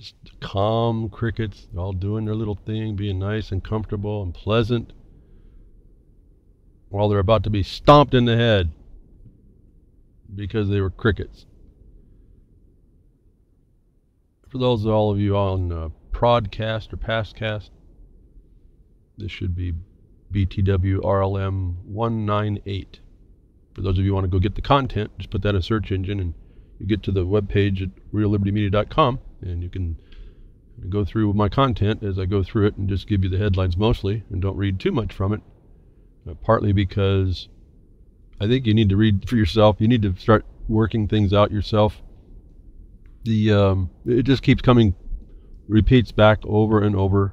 Just calm crickets, all doing their little thing, being nice and comfortable and pleasant, while they're about to be stomped in the head because they were crickets. For those all of you on Prodcast or Pastcast, this should be BTWRLM198. For those of you who want to go get the content, just put that in a search engine and you get to the webpage at reallibertymedia.com, and you can go through my content as I go through it and just give you the headlines mostly and don't read too much from it, partly because I think you need to read for yourself. You need to start working things out yourself. It just keeps coming, repeats back over and over.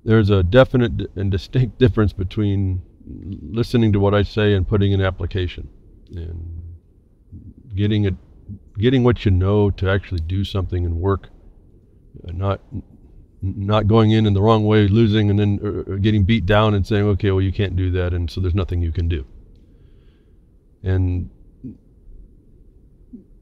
There's a definite and distinct difference between listening to what I say and putting in application, and getting what you know to actually do something and work, not going in the wrong way, losing, and then getting beat down and saying, okay, well, you can't do that, and so there's nothing you can do. And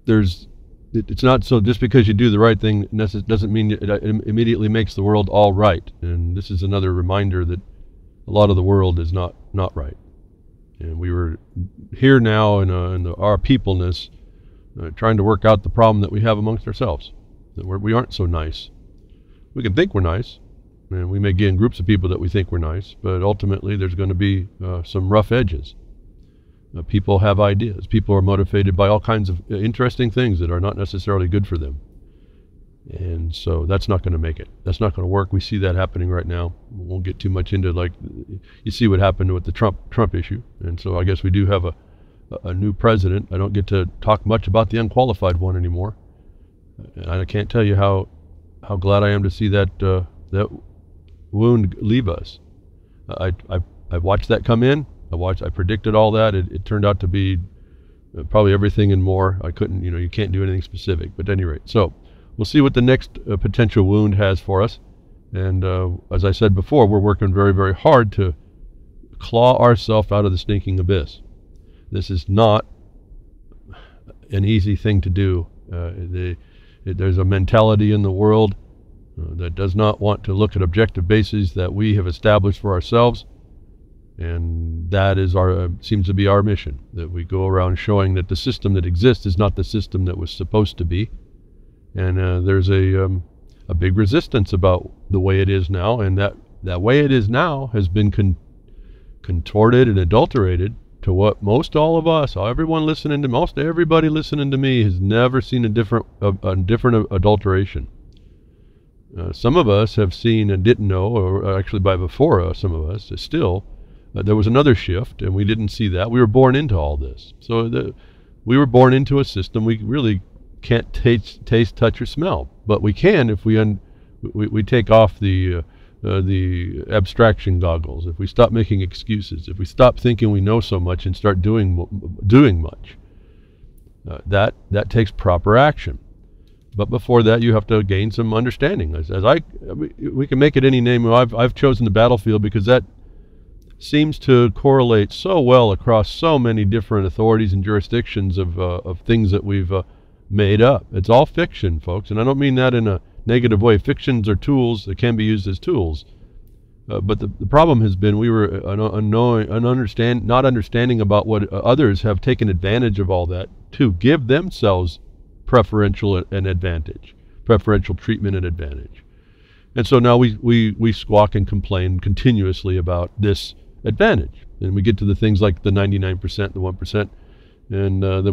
it's not so just because you do the right thing doesn't mean it immediately makes the world all right. And this is another reminder that a lot of the world is not right. And we were here now in our peopleness, trying to work out the problem that we have amongst ourselves, that we aren't so nice. We can think we're nice, and we may get in groups of people that we think we're nice, but ultimately there's going to be some rough edges. People have ideas. People are motivated by all kinds of interesting things that are not necessarily good for them. And so that's not going to make it. That's not going to work. We see that happening right now. We won't get too much into, like, you see what happened with the Trump issue. And so I guess we do have a new president. I don't get to talk much about the unqualified one anymore. And I can't tell you how glad I am to see that that wound leave us. I watched that come in. I predicted all that. It turned out to be probably everything and more. I couldn't, you can't do anything specific. But at any rate, so we'll see what the next potential wound has for us. And as I said before, we're working very, very hard to claw ourselves out of the stinking abyss. This is not an easy thing to do. There's a mentality in the world that does not want to look at objective bases that we have established for ourselves. And that is seems to be our mission, that we go around showing that the system that exists is not the system that was supposed to be. And there's a big resistance about the way it is now, and that way it is now has been contorted and adulterated to what most all of us, most everybody listening to me has never seen a different adulteration. Some of us have seen and didn't know, or actually by before some of us, still, there was another shift, and we didn't see that. We were born into all this. So we were born into a system we really can't taste, touch, or smell. But we can if we take off the abstraction goggles, if we stop making excuses, if we stop thinking we know so much and start doing much. That takes proper action. But before that, you have to gain some understanding. We can make it any name. I've chosen the battlefield because that seems to correlate so well across so many different authorities and jurisdictions of things that we've made up. It's all fiction, folks, and I don't mean that in a negative way. Fictions are tools that can be used as tools. But the problem has been we were not understanding about what others have taken advantage of all that to give themselves preferential treatment and advantage. And so now we squawk and complain continuously about this advantage. And we get to the things like the 99%, the 1%, and then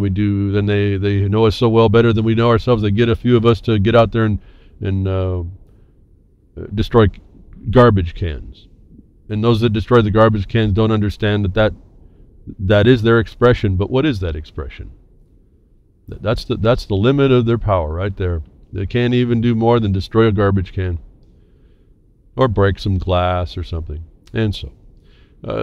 they know us so well, better than we know ourselves. They get a few of us to get out there and destroy garbage cans. And those that destroy the garbage cans don't understand that is their expression. But what is that expression? That's the limit of their power right there. They can't even do more than destroy a garbage can or break some glass or something. And so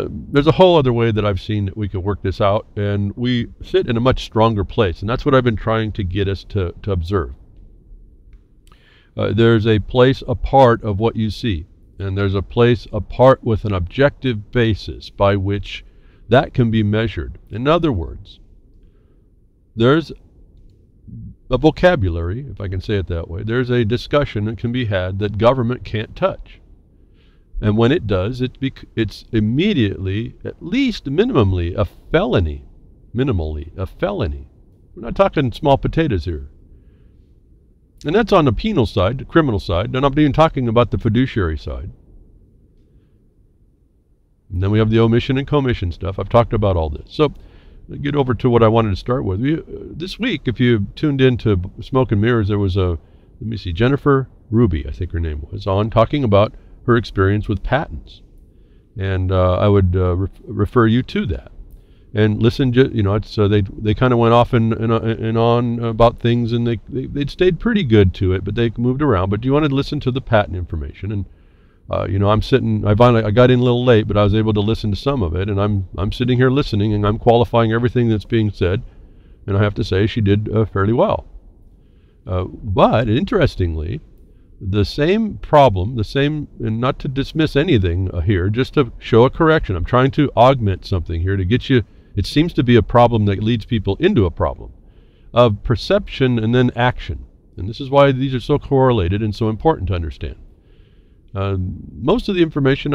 there's a whole other way that I've seen that we could work this out, and we sit in a much stronger place. And that's what I've been trying to get us to observe. There's a place apart of what you see, and there's a place apart with an objective basis by which that can be measured. In other words, there's a vocabulary, if I can say it that way. There's a discussion that can be had that government can't touch. And when it does, it's immediately, at least minimally, a felony. Minimally, a felony. We're not talking small potatoes here. And that's on the penal side, the criminal side. I'm not even talking about the fiduciary side. And then we have the omission and commission stuff. I've talked about all this. So, get over to what I wanted to start with. This week, if you tuned into Smoke and Mirrors, there was Jennifer Ruby, I think her name was, on talking about her experience with patents. And I would refer you to that. And listen, it's they kind of went off and on about things, and they'd stayed pretty good to it, but they moved around. But you wanted to listen to the patent information, and I'm sitting. I got in a little late, but I was able to listen to some of it, and I'm sitting here listening, and I'm qualifying everything that's being said, and I have to say she did fairly well. But interestingly, the same problem, and not to dismiss anything here, just to show a correction. I'm trying to augment something here to get you. It seems to be a problem that leads people into a problem of perception and then action. And this is why these are so correlated and so important to understand. Most of the information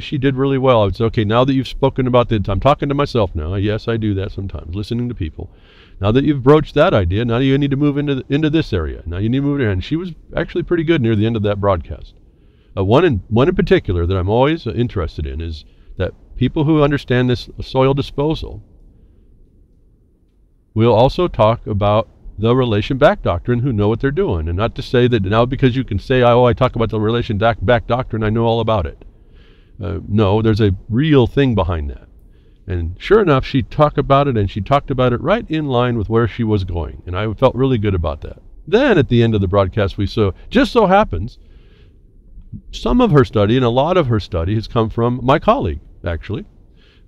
she did really well. I would say, okay, now that you've spoken about this, I'm talking to myself now. Yes, I do that sometimes, listening to people. Now that you've broached that idea, now you need to move into this area. Now you need to move there. And she was actually pretty good near the end of that broadcast. One in particular that I'm always interested in is that people who understand this soil disposal will also talk about the relation back doctrine, who know what they're doing. And not to say that now because you can say, I talk about the relation back doctrine, I know all about it. No, there's a real thing behind that. And sure enough, she talked about it, and she talked about it right in line with where she was going. And I felt really good about that. Then at the end of the broadcast, just so happens, some of her study and a lot of her study has come from my colleague, actually,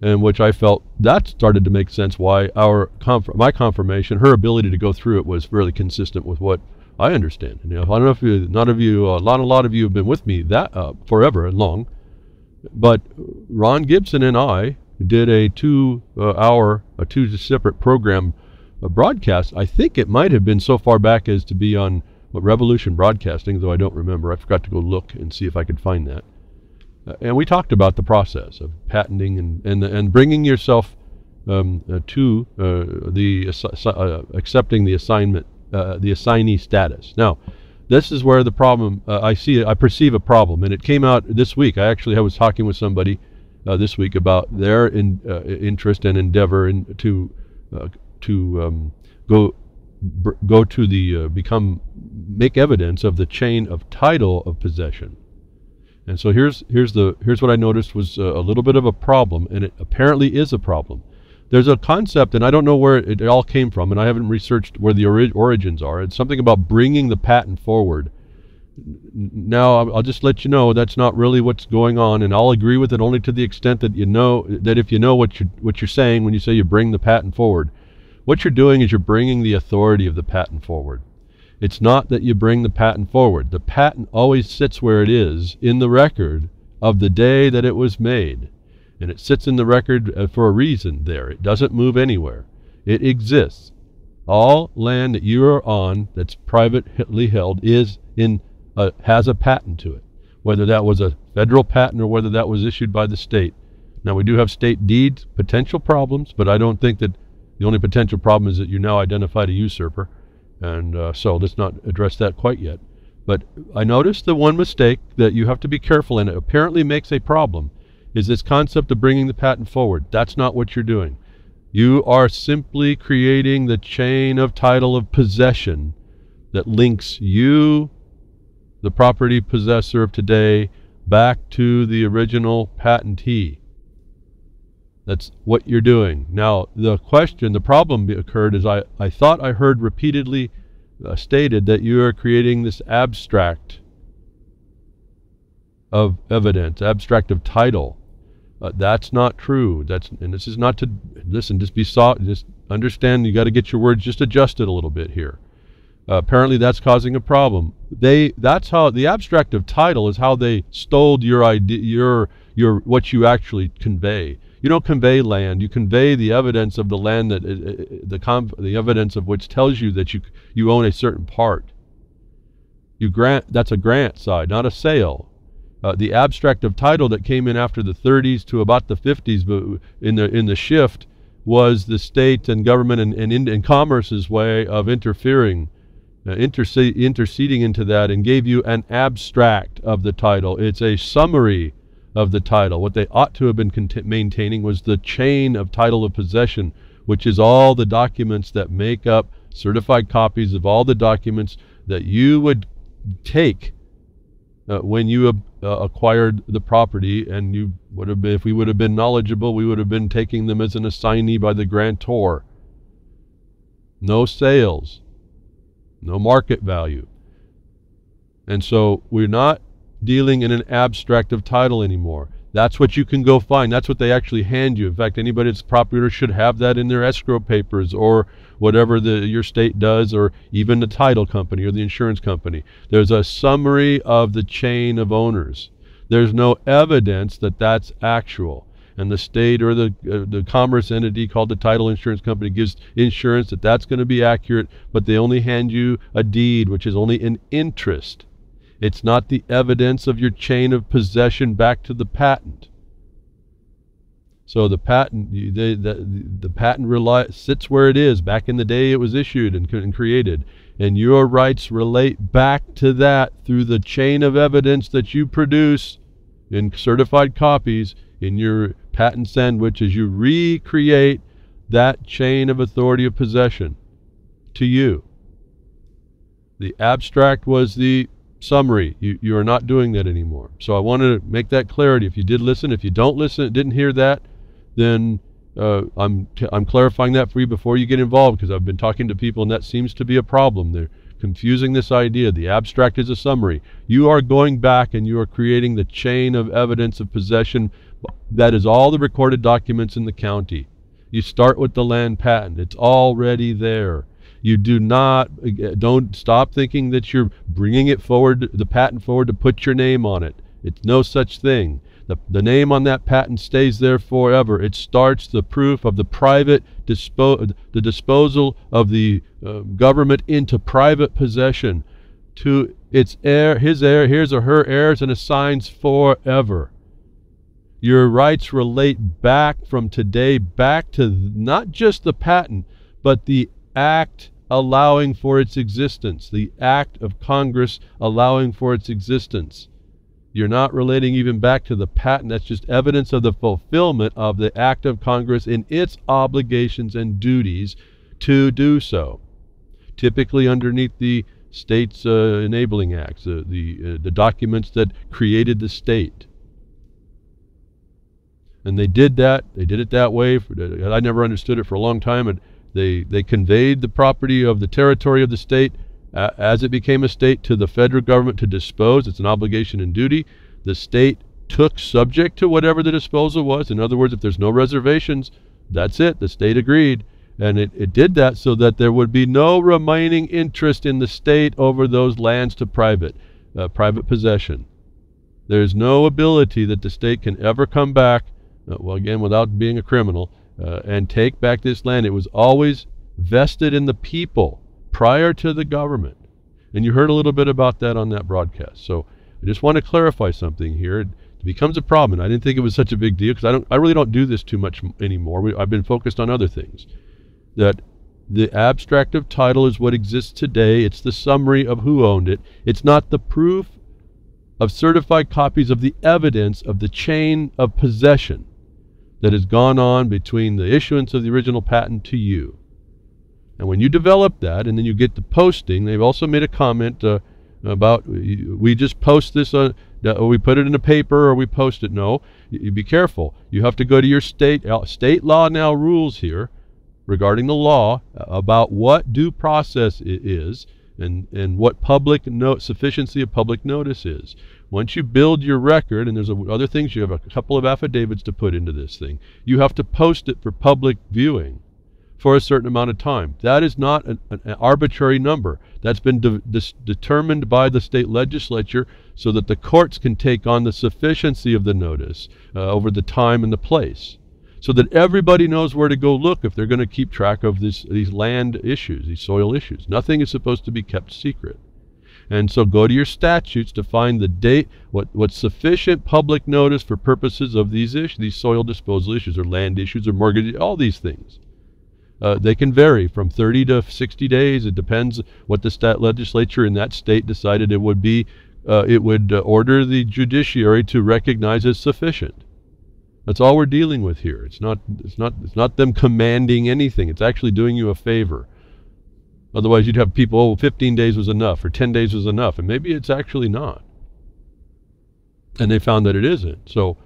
in which I felt that started to make sense why my confirmation, her ability to go through it, was really consistent with what I understand. And I don't know if a lot of you have been with me that forever and long, but Ron Gibson and I did a 2 separate program broadcast. I think it might have been so far back as to be on Revolution Broadcasting, though I don't remember. I forgot to go look and see if I could find that. And we talked about the process of patenting and bringing yourself to accepting the assignment, the assignee status. Now, this is where the problem I perceive a problem, and it came out this week. I was talking with somebody this week about their interest and endeavor to make evidence of the chain of title of possession. And so here's what I noticed was a little bit of a problem, and it apparently is a problem. There's a concept, and I don't know where it all came from, and I haven't researched where the origins are. It's something about bringing the patent forward. Now, I'll just let you know that's not really what's going on, and I'll agree with it only to the extent that if you know what you're saying when you say you bring the patent forward. What you're doing is you're bringing the authority of the patent forward. It's not that you bring the patent forward. The patent always sits where it is in the record of the day that it was made. And it sits in the record for a reason there. It doesn't move anywhere. It exists. All land that you are on that's privately held has a patent to it, whether that was a federal patent or whether that was issued by the state. Now, we do have state deeds, potential problems, but I don't think that the only potential problem is that you now identified a usurper. And so let's not address that quite yet. But I noticed the one mistake that you have to be careful, and it apparently makes a problem, is this concept of bringing the patent forward. That's not what you're doing. You are simply creating the chain of title of possession that links you, the property possessor of today, back to the original patentee. That's what you're doing. Now, the problem occurred is I thought I heard repeatedly stated that you are creating this abstract of evidence, abstract of title. That's not true. And this is not to listen. Just understand. You got to get your words just adjusted a little bit here. Apparently, that's causing a problem. That's how the abstract of title is how they stole your idea, your what you actually convey. You don't convey land. You convey the evidence of the land that the evidence of which tells you that you own a certain part. You grant. That's a grant side, not a sale. The abstract of title that came in after the 30s to about the 50s, but in the shift, was the state and government and commerce's way of interfering, interceding into that, and gave you an abstract of the title. It's a summary of the title. What they ought to have been maintaining was the chain of title of possession, which is all the documents that make up certified copies of all the documents that you would take when you acquired the property. And you would have been, if we would have been knowledgeable, we would have been taking them as an assignee by the grantor. No sales, no market value. And so we're not dealing in an abstract of title anymore. That's what you can go find. That's what they actually hand you. In fact, anybody that's a property owner should have that in their escrow papers, or whatever your state does, or even the title company or the insurance company. There's a summary of the chain of owners. There's no evidence that that's actual. And the state or the commerce entity called the title insurance company gives insurance that that's going to be accurate, but they only hand you a deed, which is only an interest. It's not the evidence of your chain of possession back to the patent. So the patent, the patent sits where it is. Back in the day it was issued and created. And your rights relate back to that through the chain of evidence that you produce in certified copies in your patent sandwich as you recreate that chain of authority of possession to you. The abstract was the summary. You are not doing that anymore. So I want to make that clarity. If you did listen, if you don't listen, didn't hear that, then I'm clarifying that for you before you get involved, because I've been talking to people and that seems to be a problem. They're confusing this idea. The abstract is a summary. You are going back and you are creating the chain of evidence of possession. That is all the recorded documents in the county. You start with the land patent. It's already there. You don't stop thinking that you're bringing it forward, the patent forward, to put your name on it. It's no such thing. The name on that patent stays there forever. It starts the proof of the private disposal of the government into private possession to its heir, his or her heirs, and assigns forever. Your rights relate back from today back to not just the patent, but the act allowing for its existence, the act of Congress allowing for its existence. You're not relating even back to the patent. That's just evidence of the fulfillment of the act of Congress in its obligations and duties to do so. Typically underneath the state's enabling acts, the documents that created the state. And they did that. They did it that way. I never understood it for a long time. And they conveyed the property of the territory of the state as it became a state to the federal government to dispose. It's an obligation and duty. The state took subject to whatever the disposal was. In other words, if there's no reservations, that's it. The state agreed. And it did that so that there would be no remaining interest in the state over those lands to private possession. There's no ability that the state can ever come back, well, again, without being a criminal, and take back this land. It was always vested in the people prior to the government. And you heard a little bit about that on that broadcast. So I just want to clarify something here. It becomes a problem. And I didn't think it was such a big deal because I really don't do this too much anymore. I've been focused on other things. That the abstract of title is what exists today. It's the summary of who owned it. It's not the proof of certified copies of the evidence of the chain of possession that has gone on between the issuance of the original patent to you. And when you develop that and then you get the posting, they've also made a comment about we just post this, or we put it in a paper or we post it. No, you be careful. You have to go to your state law now rules here regarding the law about what due process is and what sufficiency of public notice is. Once you build your record, and there's other things, you have a couple of affidavits to put into this thing, you have to post it for public viewing for a certain amount of time. That is not an arbitrary number. That's been determined by the state legislature so that the courts can take on the sufficiency of the notice over the time and the place. so that everybody knows where to go look if they're going to keep track of these land issues, these soil issues. Nothing is supposed to be kept secret. And so go to your statutes to find the date, what's sufficient public notice for purposes of these issues, these soil disposal issues or land issues or mortgage, all these things. They can vary from 30 to 60 days. It depends what the legislature in that state decided it would be. It would order the judiciary to recognize as sufficient. That's all we're dealing with here. It's not them commanding anything. It's actually doing you a favor. Otherwise, you'd have people, oh, 15 days was enough, or 10 days was enough, and maybe it's actually not. And they found that it isn't. So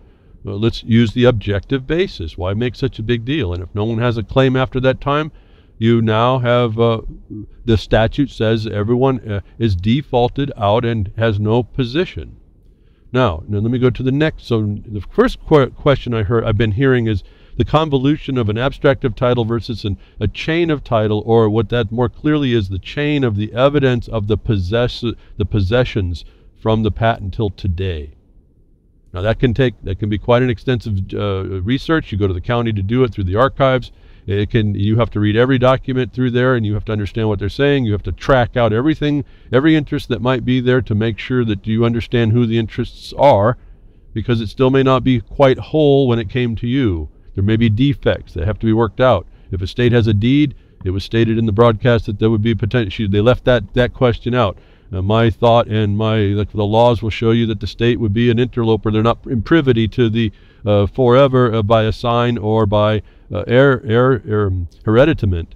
let's use the objective basis. Why make such a big deal? And if no one has a claim after that time, you now have, the statute says everyone is defaulted out and has no position. Now let me go to the next. So the first question I've been hearing is the convolution of an abstract of title versus a chain of title, or what that more clearly is, the chain of the evidence of the possessions from the patent till today. Now that can be quite an extensive research. You go to the county to do it through the archives. You have to read every document through there, and you have to understand what they're saying. You have to track out everything, every interest that might be there to make sure that you understand who the interests are, because it still may not be quite whole when it came to you. There may be defects that have to be worked out. If a state has a deed, it was stated in the broadcast that there would be potential. They left that question out. My thought and the laws will show you that the state would be an interloper. They're not in privity to the forever by a sign or by hereditament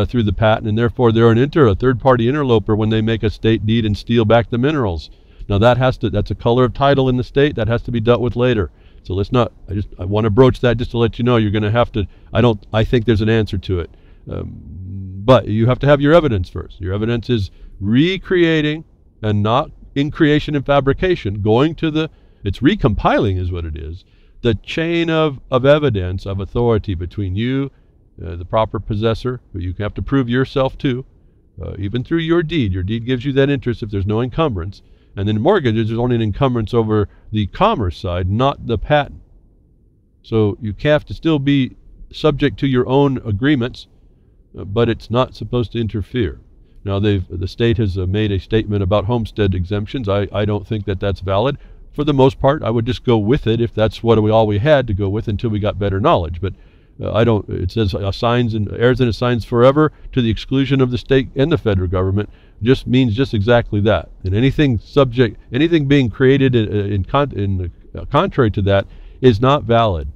through the patent, and therefore they're a third-party interloper when they make a state deed and steal back the minerals. Now that's a color of title in the state that has to be dealt with later. So let's not. I want to broach that just to let you know you're going to have to. I think there's an answer to it, but you have to have your evidence first. Your evidence is recreating and not in creation and fabrication. It's recompiling is what it is. The chain of evidence of authority between you, the proper possessor, who you have to prove yourself to, even through your deed. Your deed gives you that interest if there's no encumbrance. And then mortgages, there's only an encumbrance over the commerce side, not the patent. So you have to still be subject to your own agreements, but it's not supposed to interfere. Now the state has made a statement about homestead exemptions. I don't think that that's valid. For the most part, I would just go with it if that's what all we had to go with until we got better knowledge. But it says assigns and heirs and assigns forever to the exclusion of the state and the federal government. Just means just exactly that. And anything being created in contrary to that is not valid.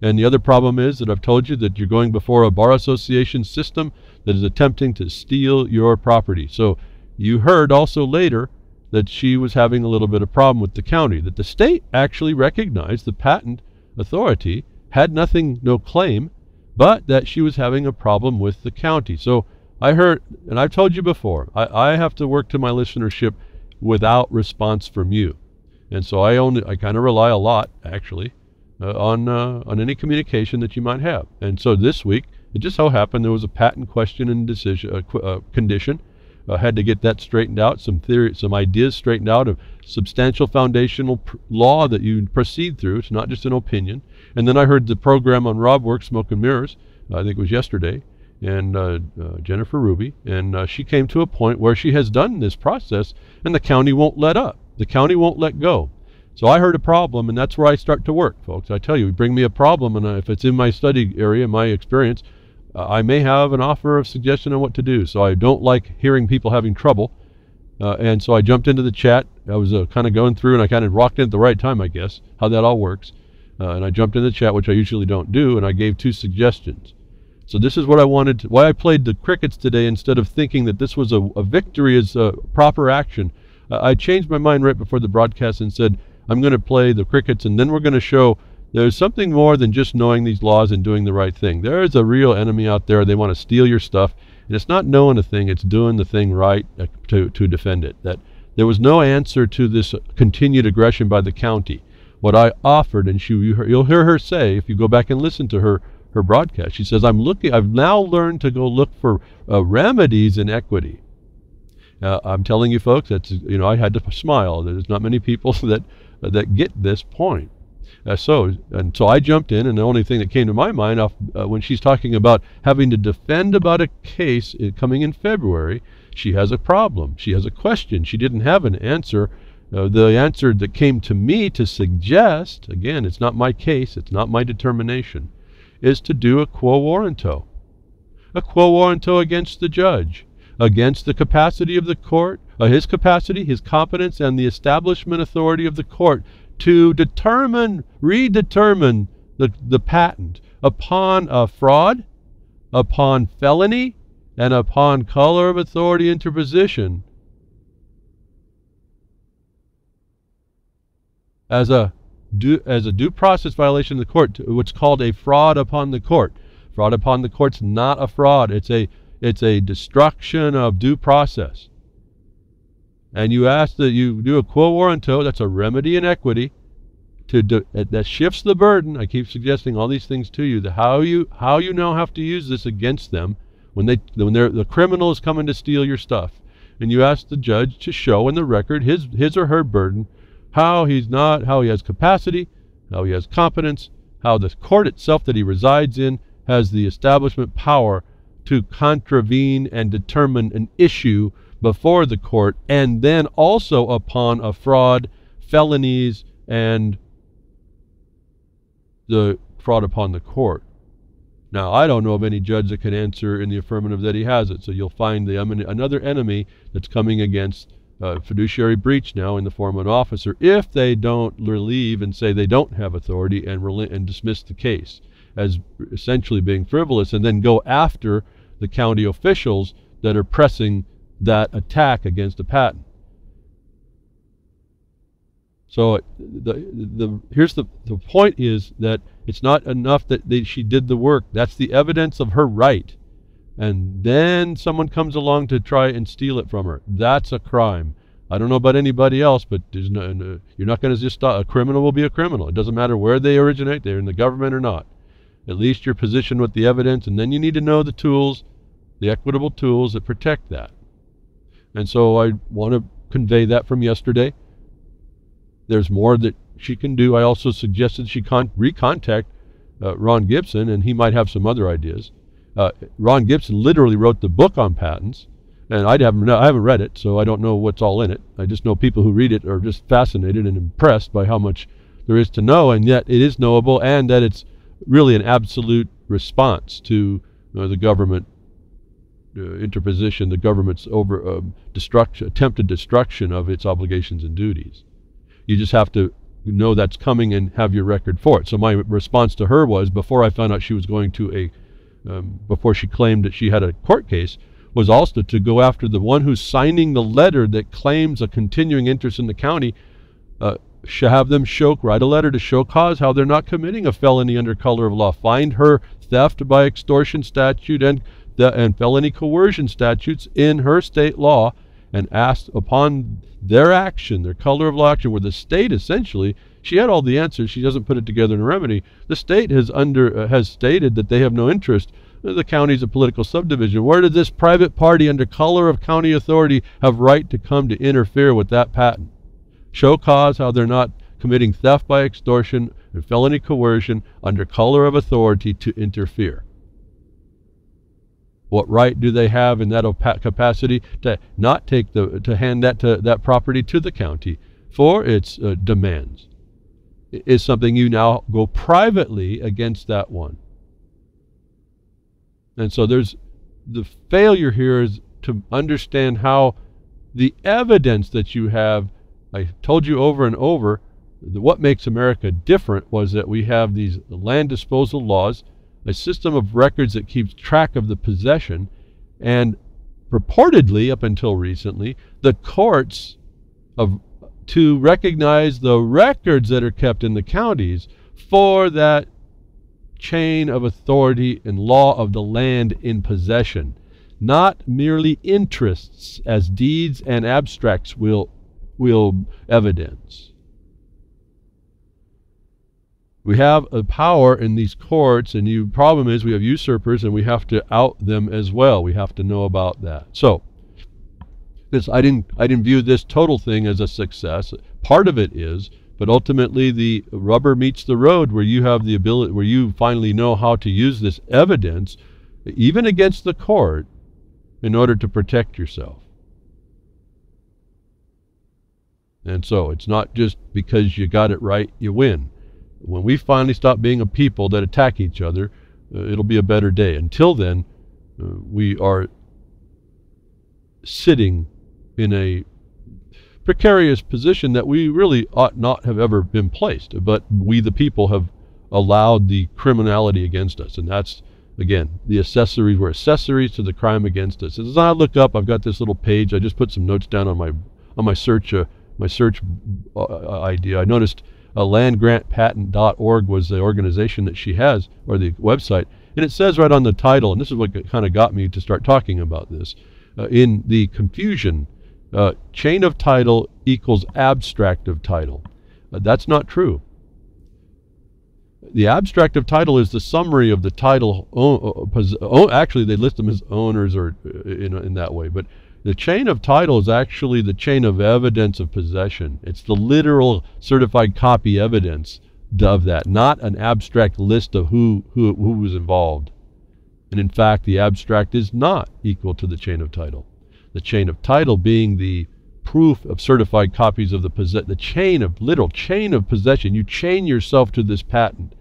And the other problem is that I've told you that you're going before a bar association system that is attempting to steal your property. So you heard also later that she was having a little bit of problem with the county, that the state actually recognized the patent authority had no claim, but that she was having a problem with the county. So I heard, and I've told you before, I have to work to my listenership without response from you. And so I kind of rely a lot, actually, on any communication that you might have. And so this week, it just so happened there was a patent question and condition. I had to get that straightened out, some ideas straightened out of substantial foundational law that you proceed through. It's not just an opinion. And then I heard the program on RobWorks, Smoke and Mirrors, I think it was yesterday, and Jennifer Ruby, and she came to a point where she has done this process, and the county won't let up. The county won't let go. So I heard a problem, and that's where I start to work, folks. I tell you, bring me a problem, and if it's in my study area, my experience, I may have an offer of suggestion on what to do. So I don't like hearing people having trouble. And so I jumped into the chat. I was kind of going through, and I kind of rocked in at the right time, I guess, how that all works. And I jumped in the chat, which I usually don't do, and I gave 2 suggestions. So this is what I wanted why I played the crickets today instead of thinking that this was a victory as a proper action. I changed my mind right before the broadcast and said, I'm going to play the crickets, and then we're going to show there's something more than just knowing these laws and doing the right thing. There is a real enemy out there. They want to steal your stuff. And it's not knowing a thing, it's doing the thing right to defend it. That there was no answer to this continued aggression by the county. What I offered, and you'll hear her say, if you go back and listen to her broadcast, she says, I've now learned to go look for remedies in equity. I'm telling you folks, I had to smile. There's not many people that get this point. So I jumped in, and the only thing that came to my mind when she's talking about having to defend about a case coming in February, she has a problem. She has a question. She didn't have an answer. The answer that came to me to suggest, again, it's not my case, it's not my determination, is to do a quo warranto. A quo warranto against the judge, against the capacity of the court, his capacity, his competence, and the establishment authority of the court to redetermine the patent upon a fraud, upon felony, and upon color of authority interposition as a due process violation of the court, what's called a fraud upon the court. Fraud upon the court's not a fraud. It's a destruction of due process. And you ask that you do a quo warranto, that's a remedy in equity, that shifts the burden. I keep suggesting all these things to you, that how you now have to use this against them when the criminal is coming to steal your stuff. And you ask the judge to show in the record his or her burden, how he has capacity, how he has competence, how the court itself that he resides in has the establishment power to contravene and determine an issue before the court, and then also upon a fraud, felonies, and the fraud upon the court. Now, I don't know of any judge that can answer in the affirmative that he has it, so you'll find another enemy that's coming against fiduciary breach now in the form of an officer if they don't relieve and say they don't have authority and dismiss the case as essentially being frivolous, and then go after the county officials that are pressing that attack against a patent. So here's the point is that it's not enough that she did the work. That's the evidence of her right. And then someone comes along to try and steal it from her. That's a crime. I don't know about anybody else, but you're not going to just stop. A criminal will be a criminal. It doesn't matter where they originate, they're in the government or not. At least you're positioned with the evidence, and then you need to know the tools, the equitable tools that protect that. And so I want to convey that from yesterday. There's more that she can do. I also suggested she recontact Ron Gibson, and he might have some other ideas. Ron Gibson literally wrote the book on patents, and I haven't read it, so I don't know what's all in it. I just know people who read it are just fascinated and impressed by how much there is to know, and yet it is knowable, and that it's really an absolute response to the government interposition, the government's attempted destruction of its obligations and duties. You just have to know that's coming and have your record for it. So my response to her was, before I found out she was going to before she claimed that she had a court case, was also to go after the one who's signing the letter that claims a continuing interest in the county, have them write a letter to show cause how they're not committing a felony under color of law. Find her theft by extortion statute and felony coercion statutes in her state law, and asked upon their action, their color of law action, where the state essentially, she had all the answers, she doesn't put it together in a remedy. The state has stated that they have no interest. The county's a political subdivision. Where did this private party under color of county authority have right to come to interfere with that patent? Show cause how they're not committing theft by extortion and felony coercion under color of authority to interfere. What right do they have in that capacity to not to hand that property to the county for its demands? It is something you now go privately against that one. And so there's the failure here is to understand how the evidence that you have. I told you over and over that what makes America different was that we have these land disposal laws, a system of records that keeps track of the possession, and purportedly, up until recently, the courts to recognize the records that are kept in the counties for that chain of authority and law of the land in possession, not merely interests as deeds and abstracts will evidence. We have a power in these courts, and the problem is we have usurpers, and we have to out them as well. We have to know about that. So I didn't view this total thing as a success. Part of it is, But ultimately, the rubber meets the road where you have the ability, where you finally know how to use this evidence, even against the court, in order to protect yourself. And so it's not just because you got it right, you win. When we finally stop being a people that attack each other, it'll be a better day. Until then, we are sitting in a precarious position that we really ought not have ever been placed. But we, the people, have allowed the criminality against us. And that's, again, the accessories. We're accessories to the crime against us. As I look up, I've got this little page. I just put some notes down on my search idea. I noticed landgrantpatent.org was the organization that she has, or the website, and it says right on the title, and this is what kind of got me to start talking about this, in the confusion, chain of title equals abstract of title. That's not true. The abstract of title is the summary of the title. Actually, they list them as owners, or in that way, but the chain of title is actually the chain of evidence of possession. It's the literal certified copy evidence of that, not an abstract list of who was involved. And in fact, the abstract is not equal to the chain of title. The chain of title being the proof of certified copies of the literal chain of possession. You chain yourself to this patent,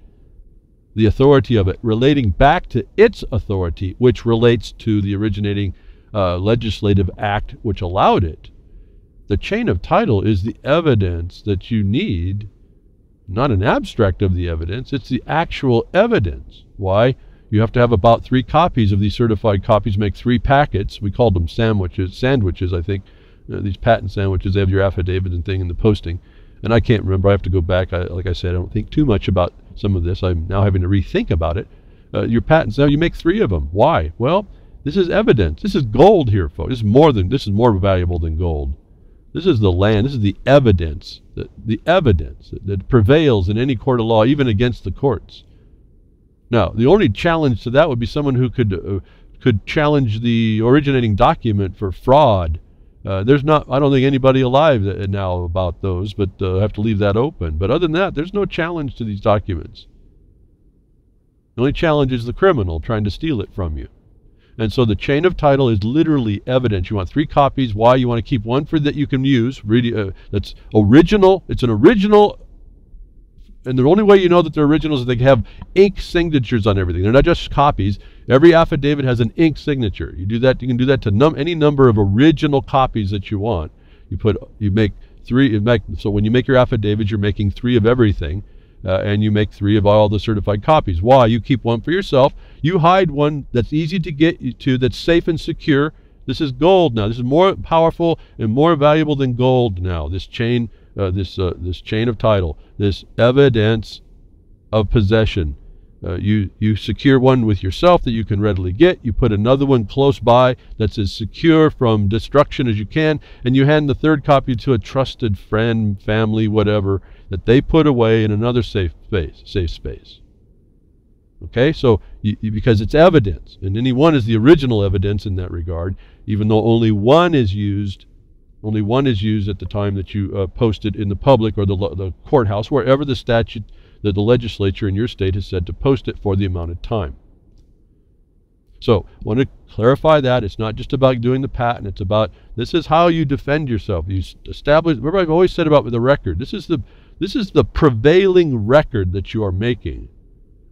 the authority of it, relating back to its authority, which relates to the originating legislative act which allowed it. The chain of title is the evidence that you need, not an abstract of the evidence, it's the actual evidence. Why? You have to have about 3 copies of these certified copies, make 3 packets. We called them sandwiches, I think. These patent sandwiches, they have your affidavit and thing in the posting. And I can't remember, I have to go back. Like I said, I don't think too much about some of this. I'm now having to rethink about it. Your patents, now you make 3 of them. Why? Well, this is evidence. This is gold here, folks. This is more valuable than gold. This is the land. This is the evidence. The evidence that prevails in any court of law, even against the courts. Now, the only challenge to that would be someone who could challenge the originating document for fraud. There's not. I don't think anybody alive now about those, but I have to leave that open. But other than that, there's no challenge to these documents. The only challenge is the criminal trying to steal it from you. And so the chain of title is literally evidence. You want 3 copies. Why? You want to keep one for that you can use. Really, that's original. It's an original. And the only way you know that they're originals is they have ink signatures on everything. They're not just copies. Every affidavit has an ink signature. You do that. You can do that to any number of original copies that you want. You make 3. So when you make your affidavit, you're making 3 of everything. And you make 3 of all the certified copies. Why? You keep one for yourself. You hide one that's easy to get to, that's safe and secure. This is gold now. This is more powerful and more valuable than gold now. This chain, this chain of title, this evidence of possession. You secure one with yourself that you can readily get. You put another one close by that's as secure from destruction as you can, and you hand the 3rd copy to a trusted friend, family, whatever, that they put away in another safe space. Okay, so because it's evidence, and any one is the original evidence in that regard, even though only one is used at the time that you post it in the public or the courthouse, wherever the statute that the legislature in your state has said to post it for the amount of time. So I want to clarify that it's not just about doing the patent. It's about, this is how you defend yourself. You establish. Remember, I've always said about the record. This is the prevailing record that you are making.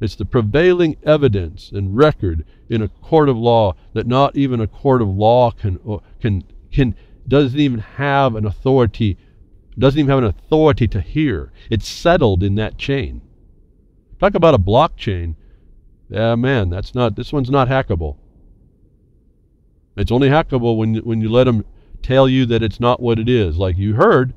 It's the prevailing evidence and record in a court of law that not even a court of law doesn't even have an authority to hear. It's settled in that chain. Talk about a blockchain. Yeah, man, this one's not hackable. It's only hackable when you let them tell you that it's not what it is. Like you heard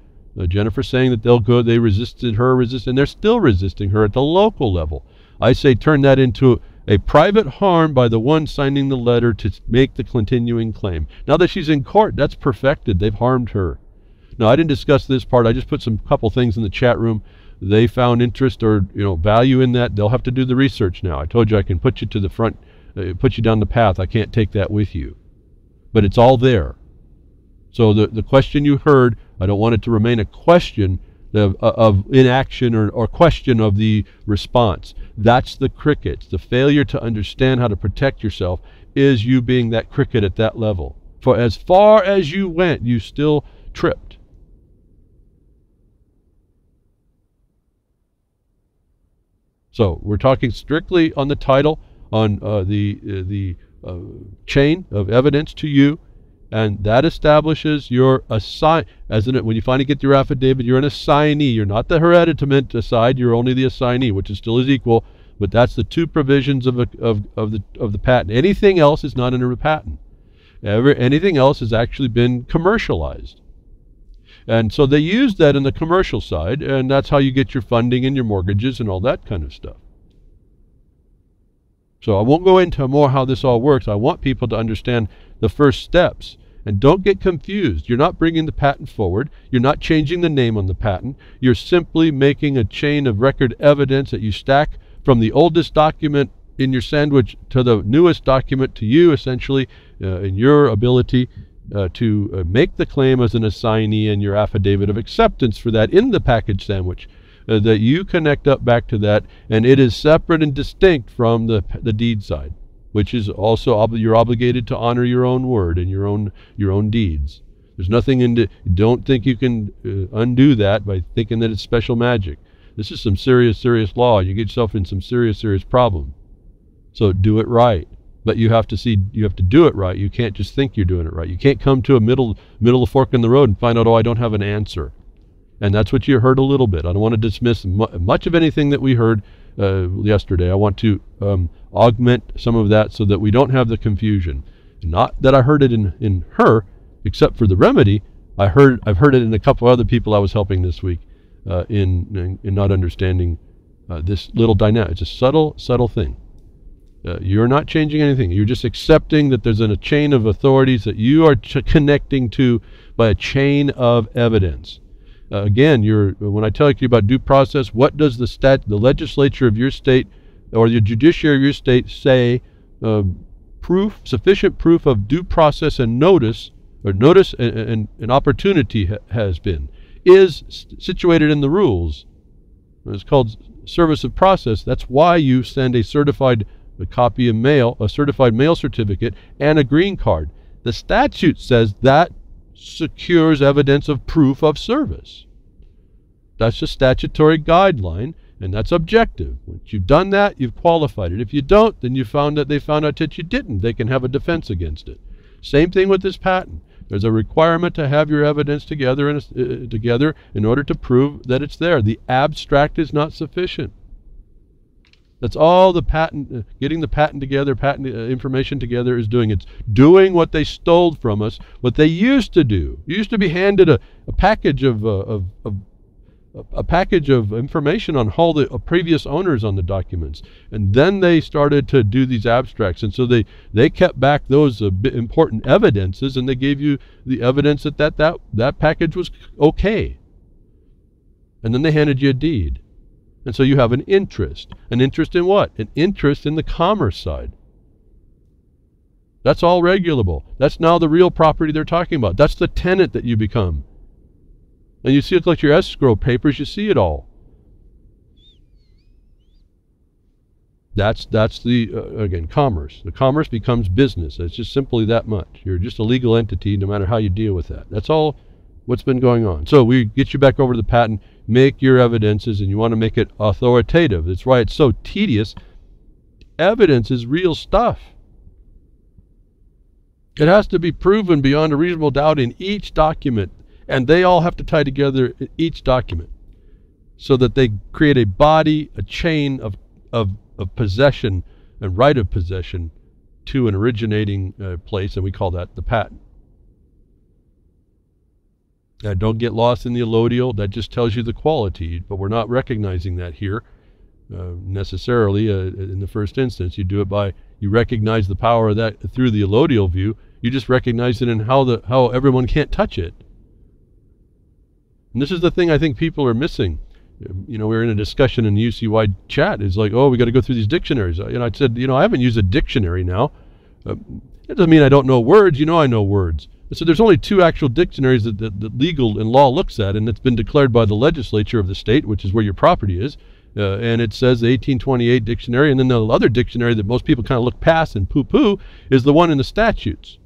Jennifer saying that they resisted her, and they're still resisting her at the local level. I say turn that into a private harm by the one signing the letter to make the continuing claim. Now that she's in court, that's perfected. They've harmed her. Now, I didn't discuss this part. I just put some couple things in the chat room. They found interest or value in that. They'll have to do the research now. I told you I can put you to the front, put you down the path. I can't take that with you. But it's all there. So the question you heard, I don't want it to remain a question. of inaction or question of the response. That's the crickets. The failure to understand how to protect yourself is you being that cricket at that level. For as far as you went, you still tripped. So we're talking strictly on the title, on the chain of evidence to you, and that establishes your when you finally get your affidavit, you're an assignee. You're not the hereditament side. You're only the assignee, which is still is equal. But that's the two provisions of the patent. Anything else is not under a patent. Anything else has actually been commercialized. And so they use that in the commercial side, and that's how you get your funding and your mortgages and all that kind of stuff. So I won't go into more how this all works. I want people to understand the first steps. And don't get confused. You're not bringing the patent forward. You're not changing the name on the patent. You're simply making a chain of record evidence that you stack from the oldest document in your sandwich to the newest document to you, essentially, in your ability to make the claim as an assignee and your affidavit of acceptance for that in the package sandwich, that you connect up back to that, and it is separate and distinct from the deed side, which is also you're obligated to honor your own word and your own deeds. There's nothing don't think you can undo that by thinking that it's special magic. This is some serious law. You get yourself in some serious problem. So do it right. But you have to do it right. You can't just think you're doing it right. You can't come to a middle of the fork in the road and find out, oh, I don't have an answer. And that's what you heard a little bit. I don't want to dismiss much of anything that we heard yesterday. I want to augment some of that so that we don't have the confusion. Not that I heard it in her, except for the remedy. I've heard it in a couple other people I was helping this week in not understanding this little dynamic. It's a subtle thing. You're not changing anything. You're just accepting that there's a chain of authorities that you are connecting to by a chain of evidence. Again, when I tell you about due process, what does the legislature of your state or the judiciary of your state say? Sufficient proof of due process and notice and opportunity has been, is situated in the rules. It's called service of process. That's why you send a certified copy of mail, a certified mail certificate, and a green card. The statute says that secures evidence of proof of service. That's a statutory guideline, and that's objective. Once you've done that, you've qualified it. If you don't, then they found out that you didn't. They can have a defense against it. Same thing with this patent. There's a requirement to have your evidence together in order to prove that it's there. The abstract is not sufficient. That's all the patent, getting the patent together, information together is doing. It's doing what they stole from us, what they used to do. You used to be handed a package of information on all the previous owners on the documents, and then they started to do these abstracts, and so they kept back those important evidences, and they gave you the evidence that package was okay, and then they handed you a deed. And so you have an interest. An interest in what? An interest in the commerce side. That's all regulable. That's now the real property they're talking about. That's the tenant that you become. And you see it like your escrow papers, you see it all. That's the, again, commerce. The commerce becomes business. It's just simply that much. You're just a legal entity no matter how you deal with that. That's all what's been going on. So we get you back over to the patent. Make your evidences, and you want to make it authoritative. That's why it's so tedious. Evidence is real stuff. It has to be proven beyond a reasonable doubt in each document, and they all have to tie together in each document so that they create a body, a chain of possession and right of possession to an originating place, and we call that the patent. Don't get lost in the allodial. That just tells you the quality, but we're not recognizing that here necessarily in the first instance. You do it by, you recognize the power of that through the allodial view. You just recognize it in how everyone can't touch it. And this is the thing I think people are missing. We were in a discussion in the UC-wide chat. It's like, oh, we got to go through these dictionaries. I said, I haven't used a dictionary now. It doesn't mean I don't know words. I know words. So there's only two actual dictionaries that legal and law looks at, and it's been declared by the legislature of the state, which is where your property is. And it says the 1828 dictionary, and then the other dictionary that most people kind of look past and poo-poo is the one in the statutes.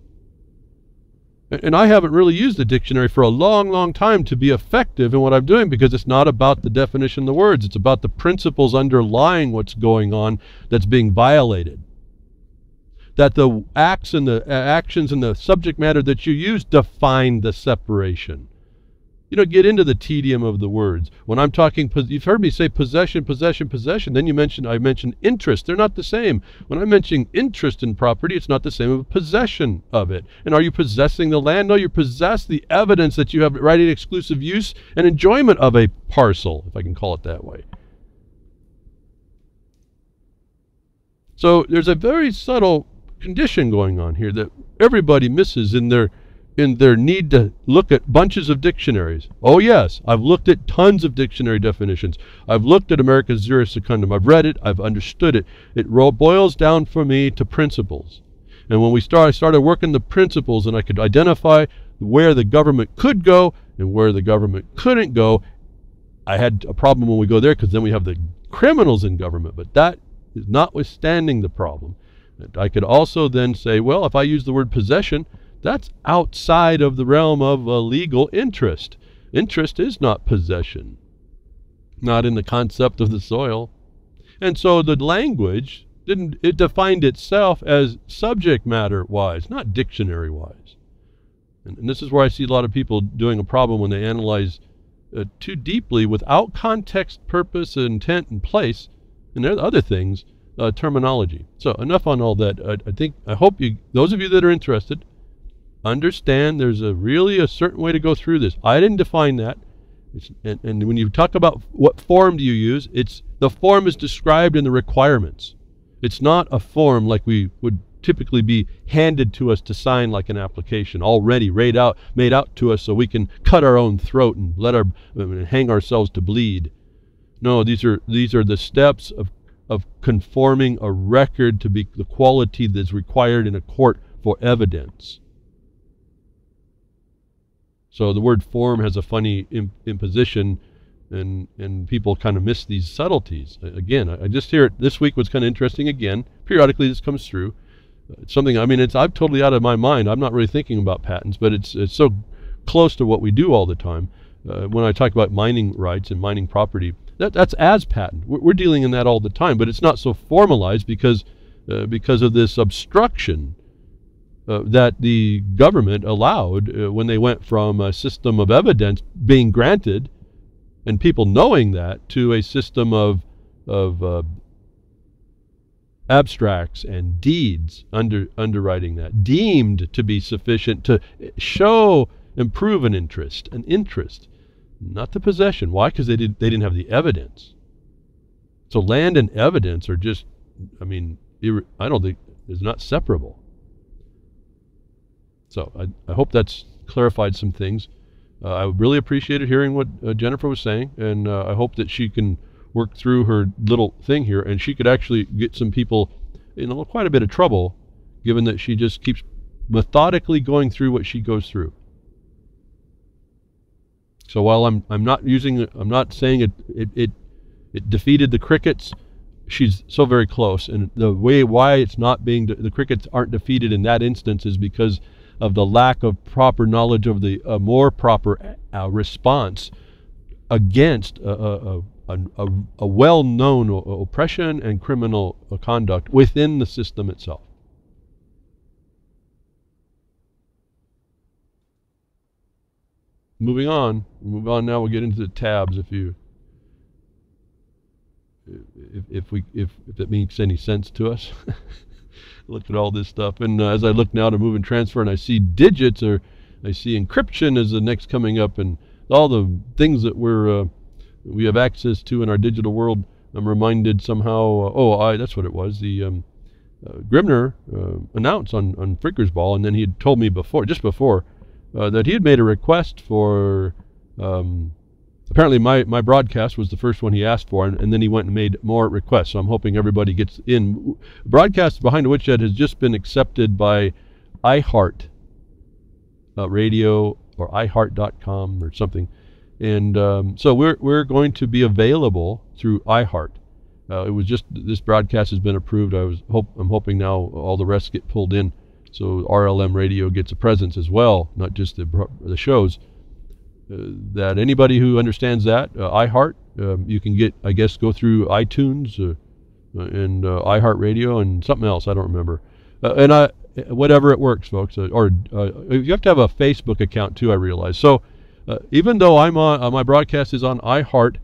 And I haven't really used the dictionary for a long, long time to be effective in what I'm doing, because it's not about the definition of the words. It's about the principles underlying what's going on that's being violated. That the acts and the actions and the subject matter that you use define the separation. You know, get into the tedium of the words. When I'm talking, you've heard me say possession, possession, possession. Then I mentioned interest. They're not the same. When I'm mentioning interest in property, it's not the same as possession of it. And are you possessing the land? No, you possess the evidence that you have right in exclusive use and enjoyment of a parcel, if I can call it that way. So there's a very subtle condition going on here that everybody misses in their need to look at bunches of dictionaries. Oh yes, I've looked at tons of dictionary definitions. I've looked at America's Juris Secundum. I've read it. I've understood it. It boils down for me to principles. And when I started working the principles, and I could identify where the government could go and where the government couldn't go. I had a problem when we go there, because then we have the criminals in government. But that is notwithstanding the problem. And I could also then say, well, if I use the word possession, that's outside of the realm of a legal interest. Interest is not possession, not in the concept of the soil. And so the language it defined itself as subject matter wise, not dictionary wise. And this is where I see a lot of people doing a problem when they analyze too deeply without context, purpose, intent, and place, and there are other things, terminology. So enough on all that. I hope those of you that are interested, understand there's really a certain way to go through this. I didn't define that. And when you talk about what form do you use, the form is described in the requirements. It's not a form like we would typically be handed to us to sign, like an application, already made out to us so we can cut our own throat and hang ourselves to bleed. No, these are the steps of conforming a record to be the quality that's required in a court for evidence. So the word form has a funny imposition, and people kind of miss these subtleties. Again, I just hear it. This week was kind of interesting again. Periodically this comes through. It's something, I'm totally out of my mind. I'm not really thinking about patents, but it's so close to what we do all the time. When I talk about mining rights and mining property, that's as patent. We're dealing in that all the time, but it's not so formalized because of this obstruction that the government allowed when they went from a system of evidence being granted and people knowing that to a system of abstracts and deeds underwriting that, deemed to be sufficient to show and prove an interest, not the possession. Why? Because they didn't have the evidence. So land and evidence are just, I don't think, is not separable. So I hope that's clarified some things. I really appreciated hearing what Jennifer was saying, and I hope that she can work through her little thing here, and she could actually get some people in quite a bit of trouble, given that she just keeps methodically going through what she goes through. So while I'm not saying it defeated the crickets, she's so very close, and the way why it's not being the crickets aren't defeated in that instance is because of the lack of proper knowledge of the more proper response against a well-known oppression and criminal conduct within the system itself. Moving on. We'll move on now. We'll get into the tabs if that makes any sense to us. Look at all this stuff, and as I look now to move and transfer, and I see digits, or I see encryption as the next coming up, and all the things that we have access to in our digital world. I'm reminded somehow. That's what it was. The Grimner announced on Frickersball, and then he had told me just before, that he had made a request for. Apparently my broadcast was the first one he asked for, and then he went and made more requests. So I'm hoping everybody gets in. Broadcast Behind the Woodshed has just been accepted by iHeart. radio or iHeart.com or something. And so we're going to be available through iHeart. It was just this broadcast has been approved. I'm hoping now all the rest get pulled in, so RLM Radio gets a presence as well, not just the shows. That anybody who understands that iHeart, you can get, I guess, go through iTunes and iHeartRadio and something else I don't remember, and whatever it works, folks. Or you have to have a Facebook account too, I realize. So even though I'm on my broadcast is on iHeart.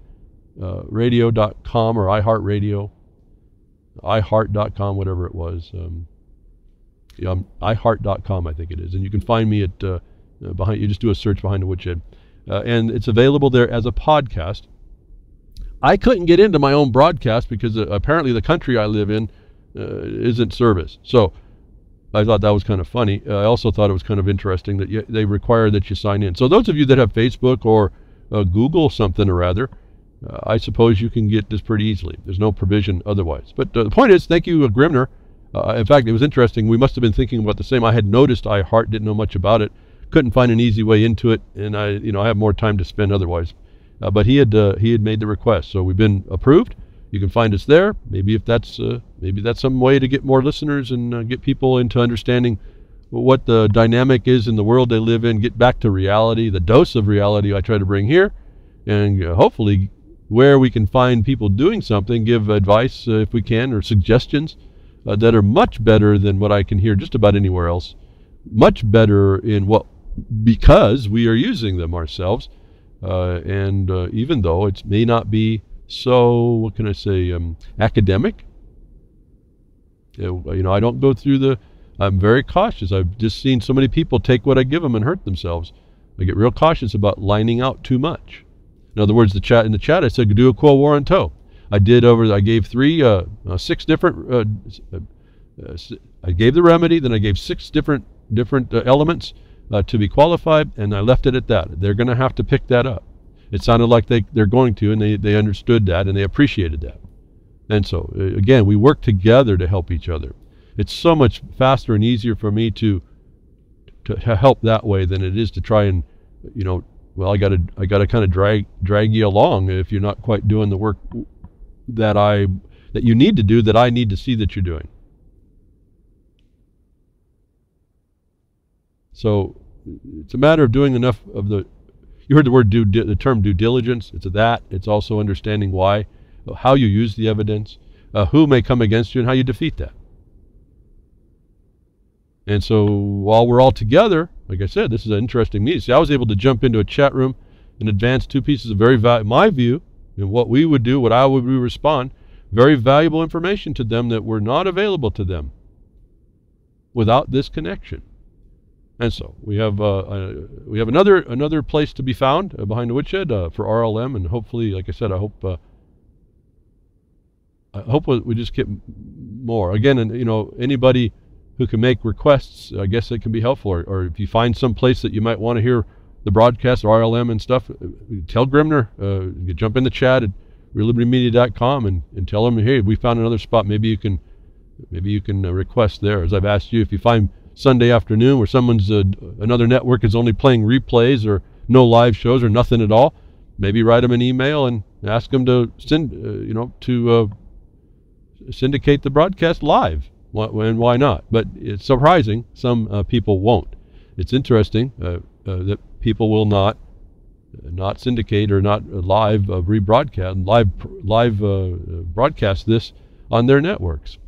Radio.com or iHeartRadio, iHeart.com, whatever it was. iHeart.com, I think it is. And you can find me at behind. You just do a search behind the Woodshed, and it's available there as a podcast. I couldn't get into my own broadcast because apparently the country I live in isn't service. So I thought that was kind of funny. I also thought it was kind of interesting that they require that you sign in. So those of you that have Facebook or Google something or rather, I suppose you can get this pretty easily. There's no provision otherwise. But the point is, thank you, Grimner. In fact, it was interesting. We must have been thinking about the same. I had noticed iHeart, didn't know much about it, couldn't find an easy way into it, and I have more time to spend otherwise. But he had made the request, so we've been approved. You can find us there. Maybe if that's some way to get more listeners and get people into understanding what the dynamic is in the world they live in. Get back to reality, the dose of reality I try to bring here, and hopefully, where we can find people doing something, give advice if we can, or suggestions that are much better than what I can hear just about anywhere else. Much better because we are using them ourselves. And even though it may not be so, what can I say, academic. I don't go through I'm very cautious. I've just seen so many people take what I give them and hurt themselves. I get real cautious about lining out too much. In other words, in the chat I said do a quo warranto. I gave six different. I gave the remedy, then I gave six different elements to be qualified, and I left it at that. They're going to have to pick that up. It sounded like they're going to, and they understood that and they appreciated that. And so again, we work together to help each other. It's so much faster and easier for me to help that way than it is to try and well, I gotta kind of drag you along if you're not quite doing the work that you need to do, that I need to see that you're doing. So it's a matter of doing enough of you heard the term due diligence. It's also understanding why, how you use the evidence, who may come against you, and how you defeat that. And so while we're all together, like I said, this is an interesting meeting. See, I was able to jump into a chat room and advance two pieces of my view, and what we would do, how would we respond, very valuable information to them that were not available to them without this connection. And so we have another place to be found behind the Woodshed for RLM, and hopefully, like I said, I hope we just get more. Again, anybody who can make requests, I guess it can be helpful. Or if you find some place that you might want to hear the broadcast or RLM and stuff, tell Grimner, you jump in the chat at reallibertymedia.com and tell him, hey, we found another spot. Maybe you can request there. As I've asked you, if you find Sunday afternoon where another network is only playing replays or no live shows or nothing at all, maybe write them an email and ask them to syndicate the broadcast live. And why not? But it's surprising some people won't. It's interesting that people will not syndicate or not live broadcast this on their networks,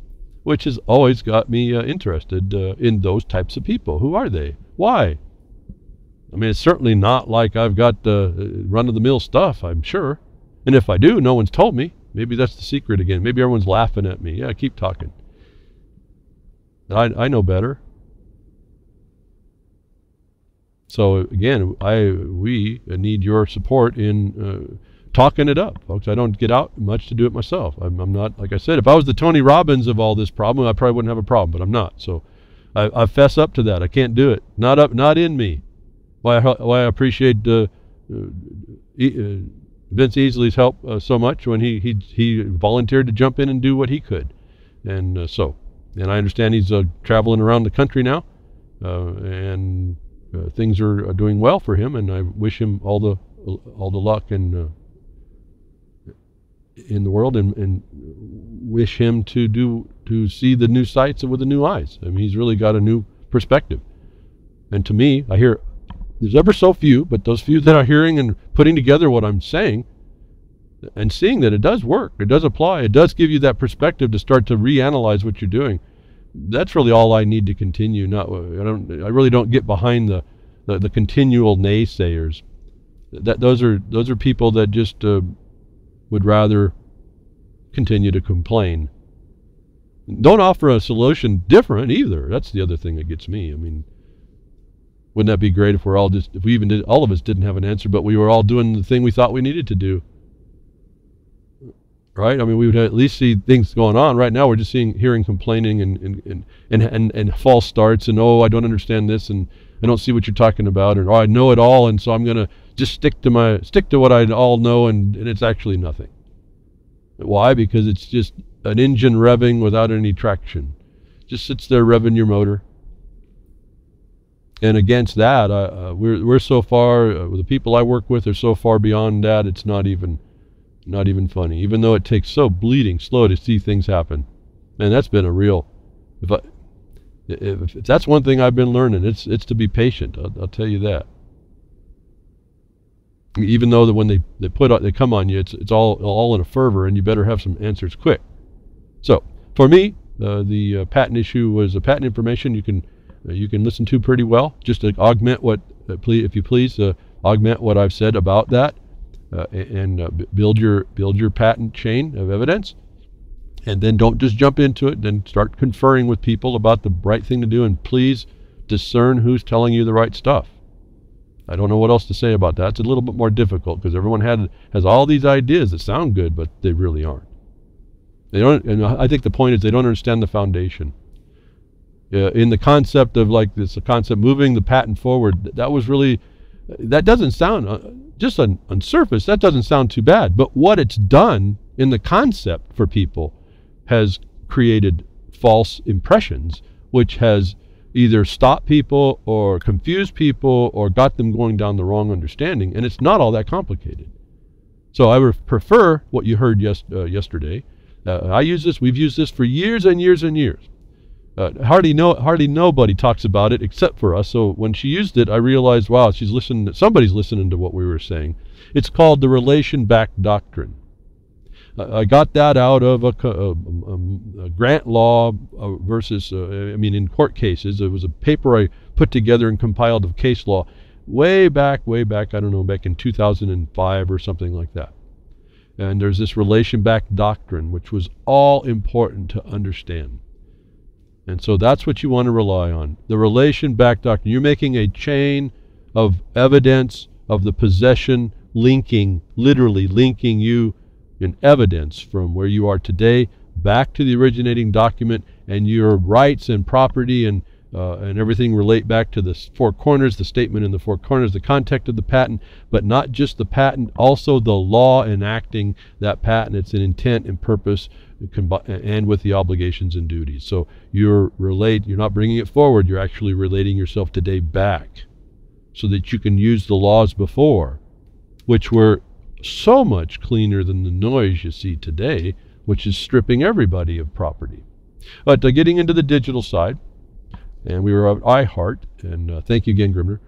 which has always got me interested in those types of people. Who are they? Why? I mean, it's certainly not like I've got run-of-the-mill stuff, I'm sure. And if I do, no one's told me. Maybe that's the secret again. Maybe everyone's laughing at me. Yeah, keep talking. I know better. So again, we need your support in talking it up, folks. I don't get out much to do it myself. I'm not, like I said, if I was the Tony Robbins of all this problem, I probably wouldn't have a problem, but I'm not. So I fess up to that. I can't do it. Not in me. Why I appreciate Vince Easley's help so much when he volunteered to jump in and do what he could, and I understand he's traveling around the country now, and things are doing well for him, and I wish him all the luck and in the world, and wish him to see the new sights with the new eyes. I mean, he's really got a new perspective. And to me, I hear there's ever so few, but those few that are hearing and putting together what I'm saying and seeing that it does work, it does apply, it does give you that perspective to start to reanalyze what you're doing. That's really all I need to continue. I really don't get behind the continual naysayers. Those are people that just would rather continue to complain. Don't offer a solution different either. That's the other thing that gets me. I mean, wouldn't that be great if all of us didn't have an answer, but we were all doing the thing we thought we needed to do? Right? I mean, we would at least see things going on. Right now, we're just hearing complaining and false starts, and oh, I don't understand this, and I don't see what you're talking about, and oh, I know it all, and so I'm gonna just stick to what I all know, and it's actually nothing. Why? Because it's just an engine revving without any traction. Just sits there revving your motor. And against that, we're so far. The people I work with are so far beyond that. It's not even funny. Even though it takes so bleeding slow to see things happen, and that's been a real. If that's one thing I've been learning, it's to be patient. I'll tell you that. Even though that when they come on you, it's all in a fervor, and you better have some answers quick. So for me, the patent issue was a patent information you can listen to pretty well, just to augment if you please, augment what I've said about that, and build your patent chain of evidence, and then don't just jump into it. Then start conferring with people about the right thing to do, and please discern who's telling you the right stuff. I don't know what else to say about that. It's a little bit more difficult because everyone has all these ideas that sound good, but they really aren't. They don't, and I think the point is they don't understand the foundation. In the concept of moving the patent forward, that doesn't sound, just on surface, that doesn't sound too bad. But what it's done in the concept for people has created false impressions, which has either stopped people or confused people or got them going down the wrong understanding. And it's not all that complicated. So I would prefer what you heard yesterday. We've used this for years and years and years. Hardly nobody talks about it except for us. So when she used it, I realized, wow, somebody's listening to what we were saying. It's called the relation-backed doctrine. I got that out of a grant law versus, in court cases. It was a paper I put together and compiled of case law way back, I don't know, back in 2005 or something like that. And there's this relation-backed doctrine, which was all important to understand. And so that's what you want to rely on. The relation-backed doctrine. You're making a chain of evidence of the possession literally linking you in evidence from where you are today back to the originating document, and your rights and property and everything relate back to the four corners, the statement in the four corners, the context of the patent, but not just the patent, also the law enacting that patent. It's an intent and purpose, and with the obligations and duties. So you're not bringing it forward, you're actually relating yourself today back so that you can use the laws before, which were so much cleaner than the noise you see today, which is stripping everybody of property. But getting into the digital side, and we were at iHeart, and thank you again, Grimner.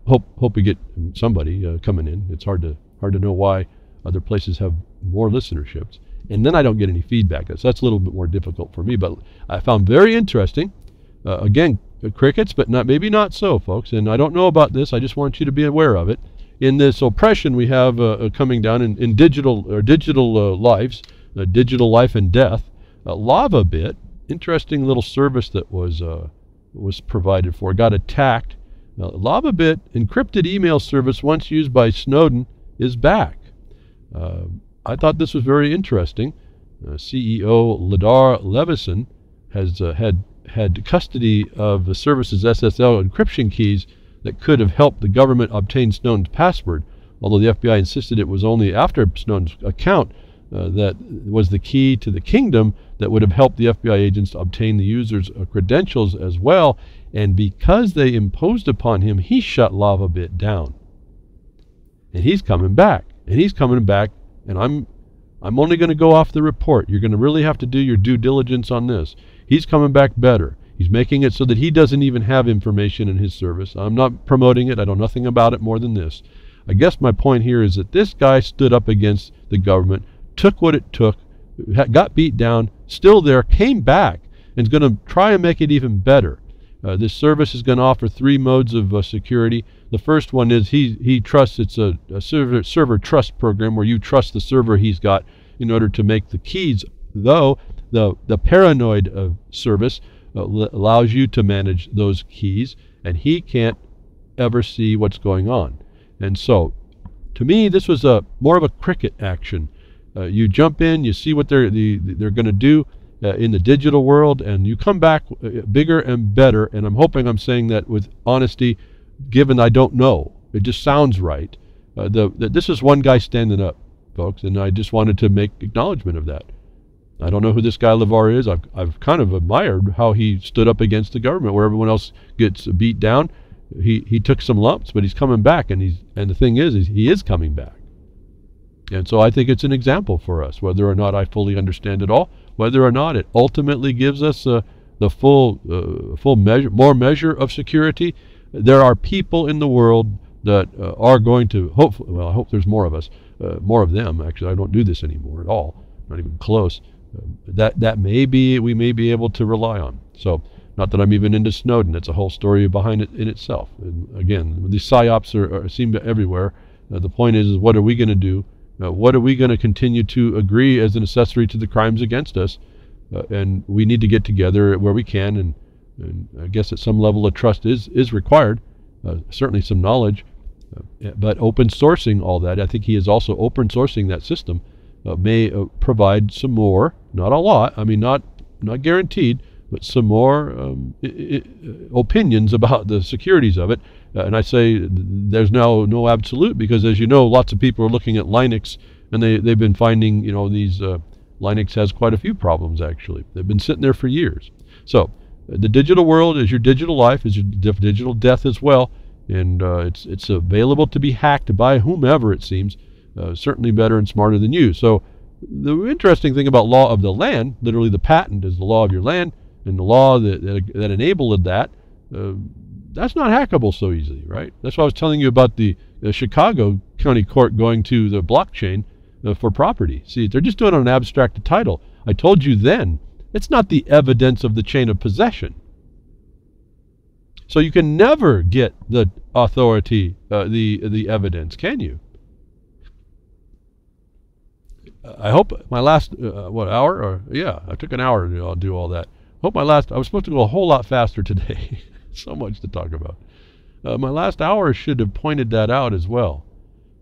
Hope we get somebody coming in. It's hard to know why other places have more listenerships, and then I don't get any feedback. So that's a little bit more difficult for me, but I found very interesting. Again, crickets, but maybe not so, folks. And I don't know about this. I just want you to be aware of it. In this oppression we have coming down in digital lives, digital life and death, LavaBit, interesting little service that was provided for, got attacked. LavaBit, encrypted email service once used by Snowden, is back. I thought this was very interesting. CEO Ladar Levison has had custody of the service's SSL encryption keys that could have helped the government obtain Snowden's password, although the FBI insisted it was only after Snowden's account that was the key to the kingdom that would have helped the FBI agents obtain the user's credentials as well. And because they imposed upon him, he shut Lava Bit down. And he's coming back. And he's coming back. And I'm only going to go off the report. You're going to really have to do your due diligence on this. He's coming back better. He's making it so that he doesn't even have information in his service. I'm not promoting it. I know nothing about it more than this. I guess my point here is that this guy stood up against the government, took what it took, got beat down, still there, came back, and is going to try and make it even better. This service is going to offer 3 modes of security. The first one is he trusts, it's a server trust program where you trust the server he's got in order to make the keys, though the paranoid service allows you to manage those keys, and he can't ever see what's going on. And so, to me, this was more of a cricket action. You jump in, you see what they're going to do in the digital world, and you come back bigger and better. And I'm hoping I'm saying that with honesty, given I don't know. It just sounds right. This is one guy standing up, folks, and I just wanted to make acknowledgement of that. I don't know who this guy LeVar is. I've kind of admired how he stood up against the government where everyone else gets beat down. He took some lumps, but he's coming back, and the thing is he is coming back. And so I think it's an example for us, whether or not I fully understand it all, whether or not it ultimately gives us the full measure of security. There are people in the world that are going to hopefully, well, I hope there's more of us, more of them. Actually, I don't do this anymore at all, not even close. That we may be able to rely on. So, not that I'm even into Snowden. It's a whole story behind it in itself. And again, these psyops seem everywhere. The point is what are we going to do? What are we going to continue to agree as an accessory to the crimes against us? And we need to get together where we can. And I guess at some level of trust is required. Certainly some knowledge. But open sourcing all that, I think he is also open sourcing that system, may provide some more, not a lot, I mean not guaranteed, but some more opinions about the securities of it. And I say there's now no absolute, because as you know, lots of people are looking at Linux, and they've been finding, these Linux has quite a few problems actually. They've been sitting there for years. So the digital world is your digital life, is your digital death as well, and it's available to be hacked by whomever, it seems. Certainly better and smarter than you. So the interesting thing about law of the land, literally the patent is the law of your land, and the law that enabled that, that's not hackable so easily, right? That's why I was telling you about the Chicago County Court going to the blockchain for property. See, they're just doing it on an abstract title. I told you then, it's not the evidence of the chain of possession. So you can never get the authority, the evidence, can you? I hope my last, hour? Or, yeah, I took an hour to do all that. I was supposed to go a whole lot faster today. So much to talk about. My last hour should have pointed that out as well.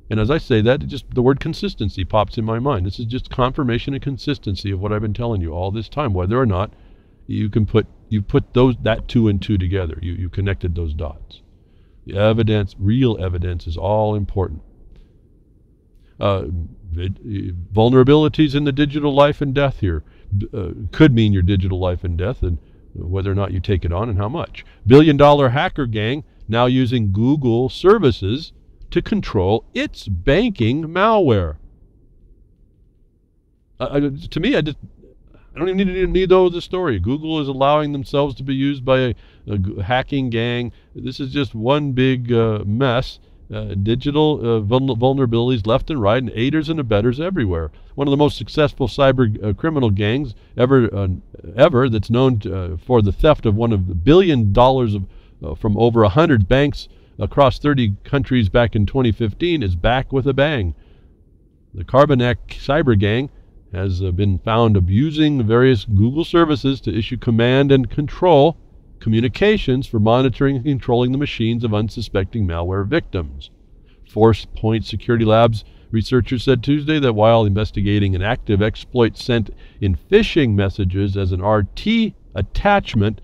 And as I say that, just the word consistency pops in my mind. This is just confirmation and consistency of what I've been telling you all this time, whether or not you put that 2 and 2 together. You connected those dots. The evidence, real evidence, is all important. Vulnerabilities in the digital life and death here could mean your digital life and death, and whether or not you take it on and how much. $billion hacker gang now using Google services to control its banking malware. To me, I don't even need to know the story. Google is allowing themselves to be used by a hacking gang. This is just one big mess. Digital vulnerabilities left and right, and aiders and abettors everywhere. One of the most successful cyber criminal gangs ever that's known for the theft of $1 billion from over 100 banks across 30 countries back in 2015 is back with a bang. The Carbonac cyber gang has been found abusing various Google services to issue command and control communications for monitoring and controlling the machines of unsuspecting malware victims. Force Point Security Labs researchers said Tuesday that while investigating an active exploit sent in phishing messages as an RT attachment,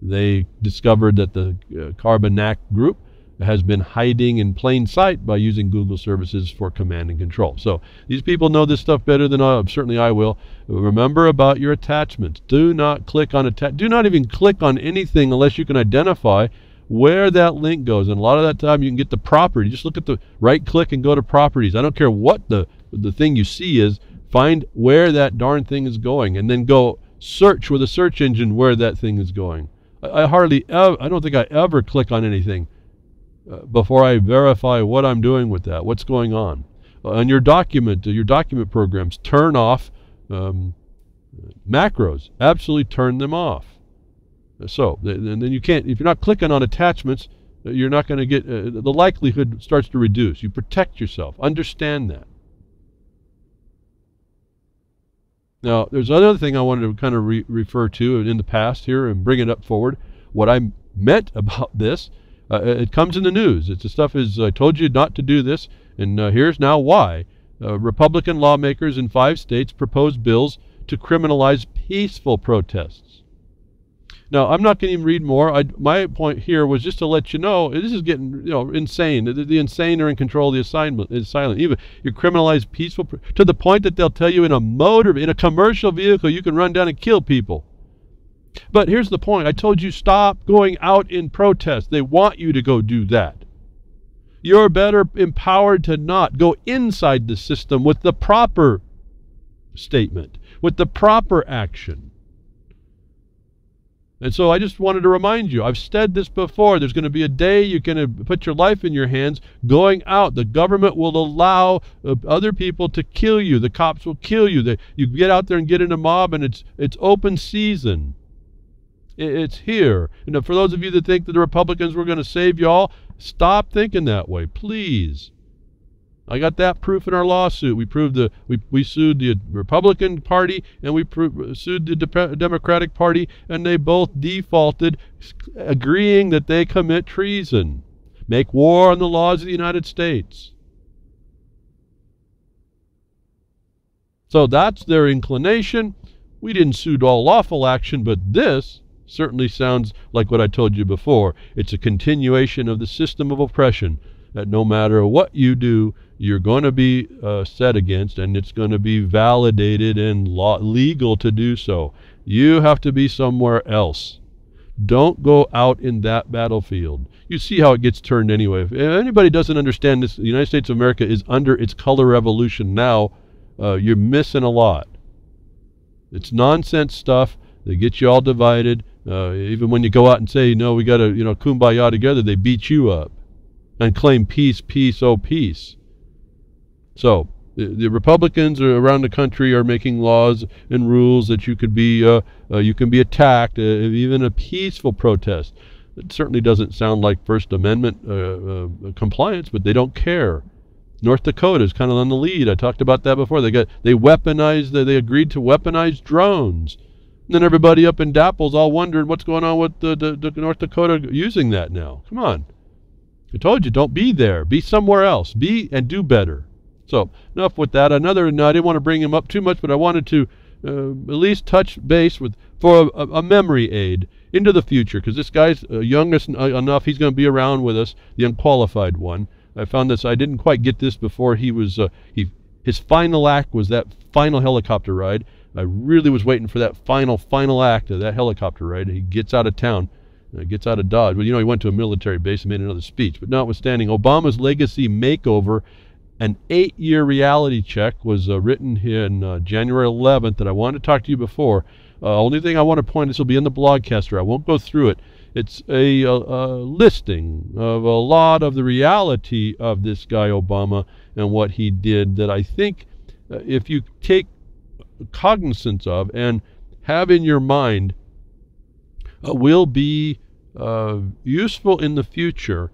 they discovered that the Carbonac group has been hiding in plain sight by using Google services for command and control. So these people know this stuff better than certainly I will. Remember about your attachments. Do not click on do not even click on anything unless you can identify where that link goes. And a lot of that time you can get the property. Just look at the right click and go to properties. I don't care what the thing you see is. Find where that darn thing is going, and then go search with a search engine where that thing is going. I don't think I ever click on anything before I verify what I'm doing with that, what's going on. On your document programs, turn off macros. Absolutely turn them off. So, and then you can't, if you're not clicking on attachments, you're not going to get, the likelihood starts to reduce. You protect yourself. Understand that. Now, there's another thing I wanted to kind of refer to in the past here and bring it up forward. What I meant about this, it comes in the news. It's the stuff is, I told you not to do this, and here's now why. Republican lawmakers in 5 states proposed bills to criminalize peaceful protests. Now, I'm not going to even read more. My point here was just to let you know, this is getting insane. The insane are in control of the assignment. Is silent. Even you criminalize peaceful, to the point that they'll tell you in a commercial vehicle, you can run down and kill people. But here's the point. I told you stop going out in protest. They want you to go do that. You're better empowered to not go inside the system with the proper statement, with the proper action. And so I just wanted to remind you, I've said this before, there's going to be a day you're going to put your life in your hands going out. The government will allow other people to kill you. The cops will kill you. You get out there and get in a mob, and it's open season. It's here. And for those of you that think that the Republicans were going to save you all, stop thinking that way, please. I got that proof in our lawsuit. We sued the Republican Party and we sued the Democratic Party, and they both defaulted, agreeing that they commit treason, make war on the laws of the United States. So that's their inclination. We didn't sue all lawful action, but this certainly sounds like what I told you before. It's a continuation of the system of oppression, that no matter what you do, you're going to be set against, and it's going to be validated and legal to do so. You have to be somewhere else. Don't go out in that battlefield. You see how it gets turned anyway. If anybody doesn't understand this, the United States of America is under its color revolution now. You're missing a lot. It's nonsense stuff. They get you all divided. Even when you go out and say, no, we got to, kumbaya together, they beat you up and claim peace, peace, oh peace. So the Republicans around the country are making laws and rules that you can be attacked, even a peaceful protest. It certainly doesn't sound like First Amendment compliance, but they don't care. North Dakota is kind of on the lead. I talked about that before. They agreed to weaponize drones. And then everybody up in Dapple's all wondering what's going on with the North Dakota using that now. Come on. I told you, don't be there. Be somewhere else. Be and do better. So enough with that. I didn't want to bring him up too much, but I wanted to at least touch base for a memory aid into the future, because this guy's young enough. He's going to be around with us, the unqualified one. I found this. I didn't quite get this before. His final act was that final helicopter ride. I really was waiting for that final act of that helicopter ride. He gets out of town. Gets out of Dodge. Well, he went to a military base and made another speech. But notwithstanding, Obama's legacy makeover, an 8-year reality check was written here in January 11th that I wanted to talk to you before. Only thing I want to point, this will be in the blogcaster. I won't go through it. It's a listing of a lot of the reality of this guy Obama and what he did that I think if you take cognizance of and have in your mind, will be useful in the future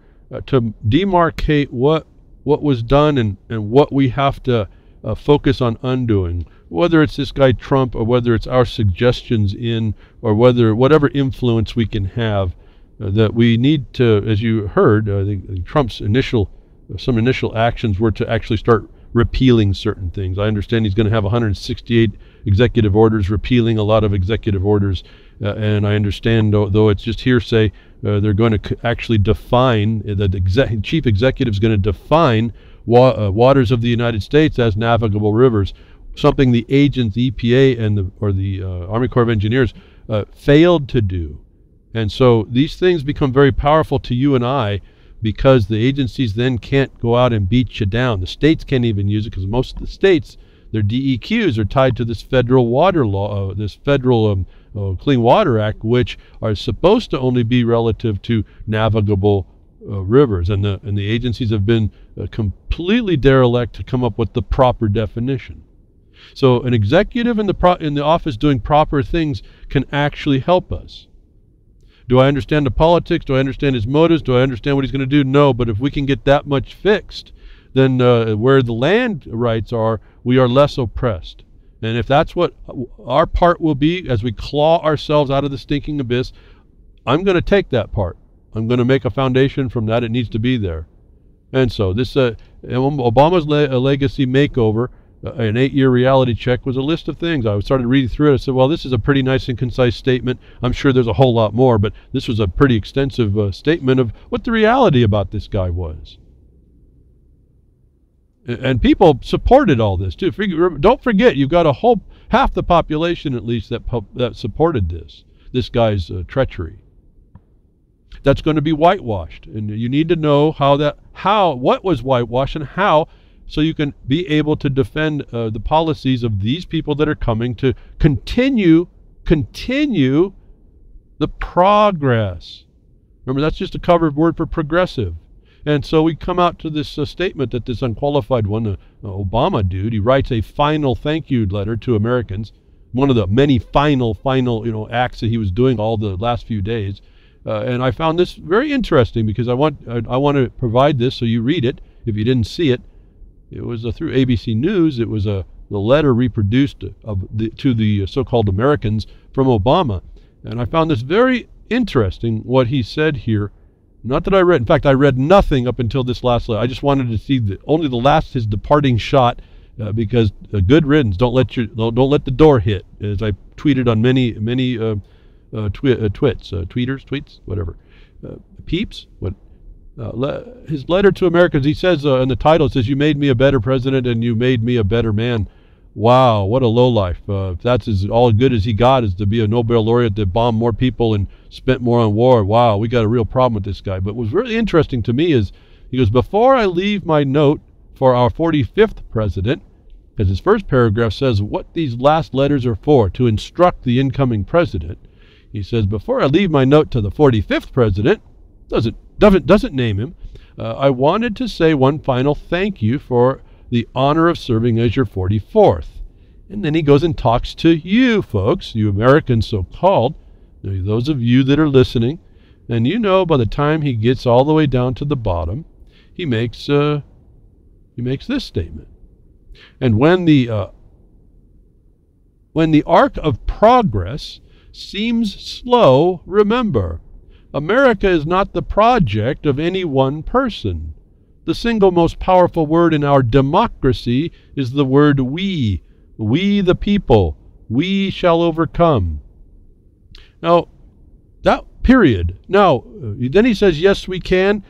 to demarcate what was done and what we have to focus on undoing, whether it's this guy Trump or whether it's our suggestions or whatever influence we can have, that we need to, as you heard, I think Trump's some initial actions were to actually start repealing certain things. I understand he's going to have 168 executive orders, repealing a lot of executive orders. And I understand, though it's just hearsay, they're going to actually define, the chief executive is going to define waters of the United States as navigable rivers, something the agents, the EPA and the Army Corps of Engineers failed to do. And so these things become very powerful to you and I, because the agencies then can't go out and beat you down. The states can't even use it, because most of the states, their DEQs are tied to this federal water law, this federal Clean Water Act, which are supposed to only be relative to navigable rivers. And the agencies have been completely derelict to come up with the proper definition. So an executive in the office doing proper things can actually help us. Do I understand the politics? Do I understand his motives? Do I understand what he's going to do? No, but if we can get that much fixed, then where the land rights are, we are less oppressed. And if that's what our part will be as we claw ourselves out of the stinking abyss, I'm going to take that part. I'm going to make a foundation from that. It needs to be there. And so this Obama's legacy makeover, an 8-year reality check, was a list of things. I started reading through it. I said, well, this is a pretty nice and concise statement. I'm sure there's a whole lot more, but this was a pretty extensive statement of what the reality about this guy was. And people supported all this too. Don't forget, you've got half the population at least that supported this guy's treachery. That's going to be whitewashed, and you need to know what was whitewashed and how, so you can be able to defend the policies of these people that are coming to continue the progress. Remember, that's just a covered word for progressive. And so we come out to this statement that this unqualified one, Obama dude, he writes a final thank you letter to Americans, one of the many final acts that he was doing all the last few days. And I found this very interesting, because I want to provide this so you read it if you didn't see it. It was through ABC News. It was the letter reproduced to the so-called Americans from Obama. And I found this very interesting, what he said here. Not that I read. In fact, I read nothing up until this last letter. I just wanted to see only the last, his departing shot, because good riddance. Don't let the door hit. As I tweeted on many tweets, whatever, peeps. What? His letter to Americans, he says in the title, it says, "You made me a better president and you made me a better man." Wow, what a lowlife. If that's all good as he got, is to be a Nobel laureate that bombed more people and spent more on war. Wow, we got a real problem with this guy. But what was really interesting to me is, he goes, "Before I leave my note for our 45th president," because his first paragraph says what these last letters are for, to instruct the incoming president. He says, "Before I leave my note to the 45th president," doesn't name him, "I wanted to say one final thank you for the honor of serving as your 44th. And then he goes and talks to you folks, you Americans so-called, those of you that are listening. And you know, by the time he gets all the way down to the bottom, he makes this statement. "And when the arc of progress seems slow, remember, America is not the project of any one person. The single most powerful word in our democracy is the word we. We the people. We shall overcome." Now, that period. Now, then he says, yes, we can.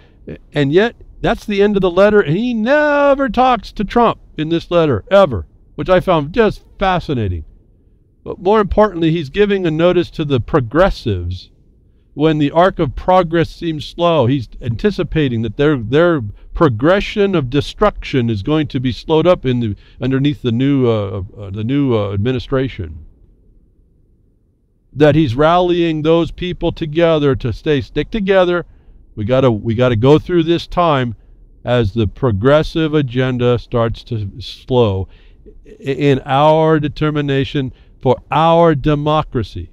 And yet, that's the end of the letter. And he never talks to Trump in this letter, ever, which I found just fascinating. But more importantly, he's giving a notice to the progressives. When the arc of progress seems slow, he's anticipating that their progression of destruction is going to be slowed up underneath the new administration. That he's rallying those people together to stick together. We got to go through this time as the progressive agenda starts to slow in our determination for our democracy.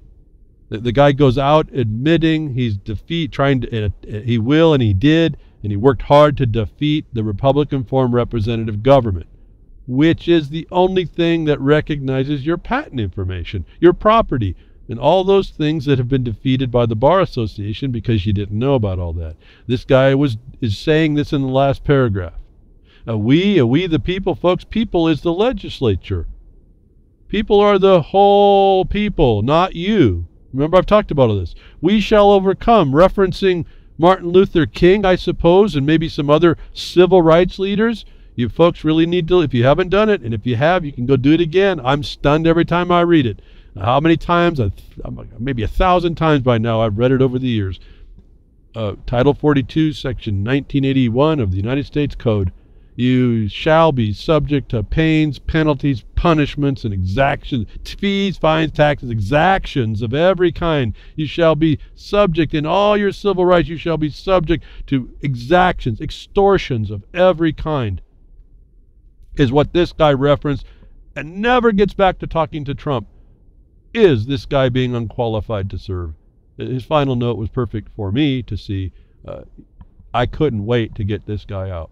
The guy goes out admitting he's he will and he did, and he worked hard to defeat the Republican form representative government, which is the only thing that recognizes your patent information, your property, and all those things that have been defeated by the Bar Association because you didn't know about all that. This guy is saying this in the last paragraph. We the people, folks. People is the legislature. People are the whole people, not you. Remember, I've talked about all this. We shall overcome, referencing Martin Luther King, I suppose, and maybe some other civil rights leaders. You folks really need to, if you haven't done it, and if you have, you can go do it again. I'm stunned every time I read it. How many times? Maybe 1,000 times by now I've read it over the years. Title 42, Section 1981 of the United States Code. You shall be subject to pains, penalties, punishments, and exactions, fees, fines, taxes, exactions of every kind. You shall be subject in all your civil rights. You shall be subject to exactions, extortions of every kind, is what this guy referenced, and never gets back to talking to Trump. Is this guy being unqualified to serve? His final note was perfect for me to see. I couldn't wait to get this guy out.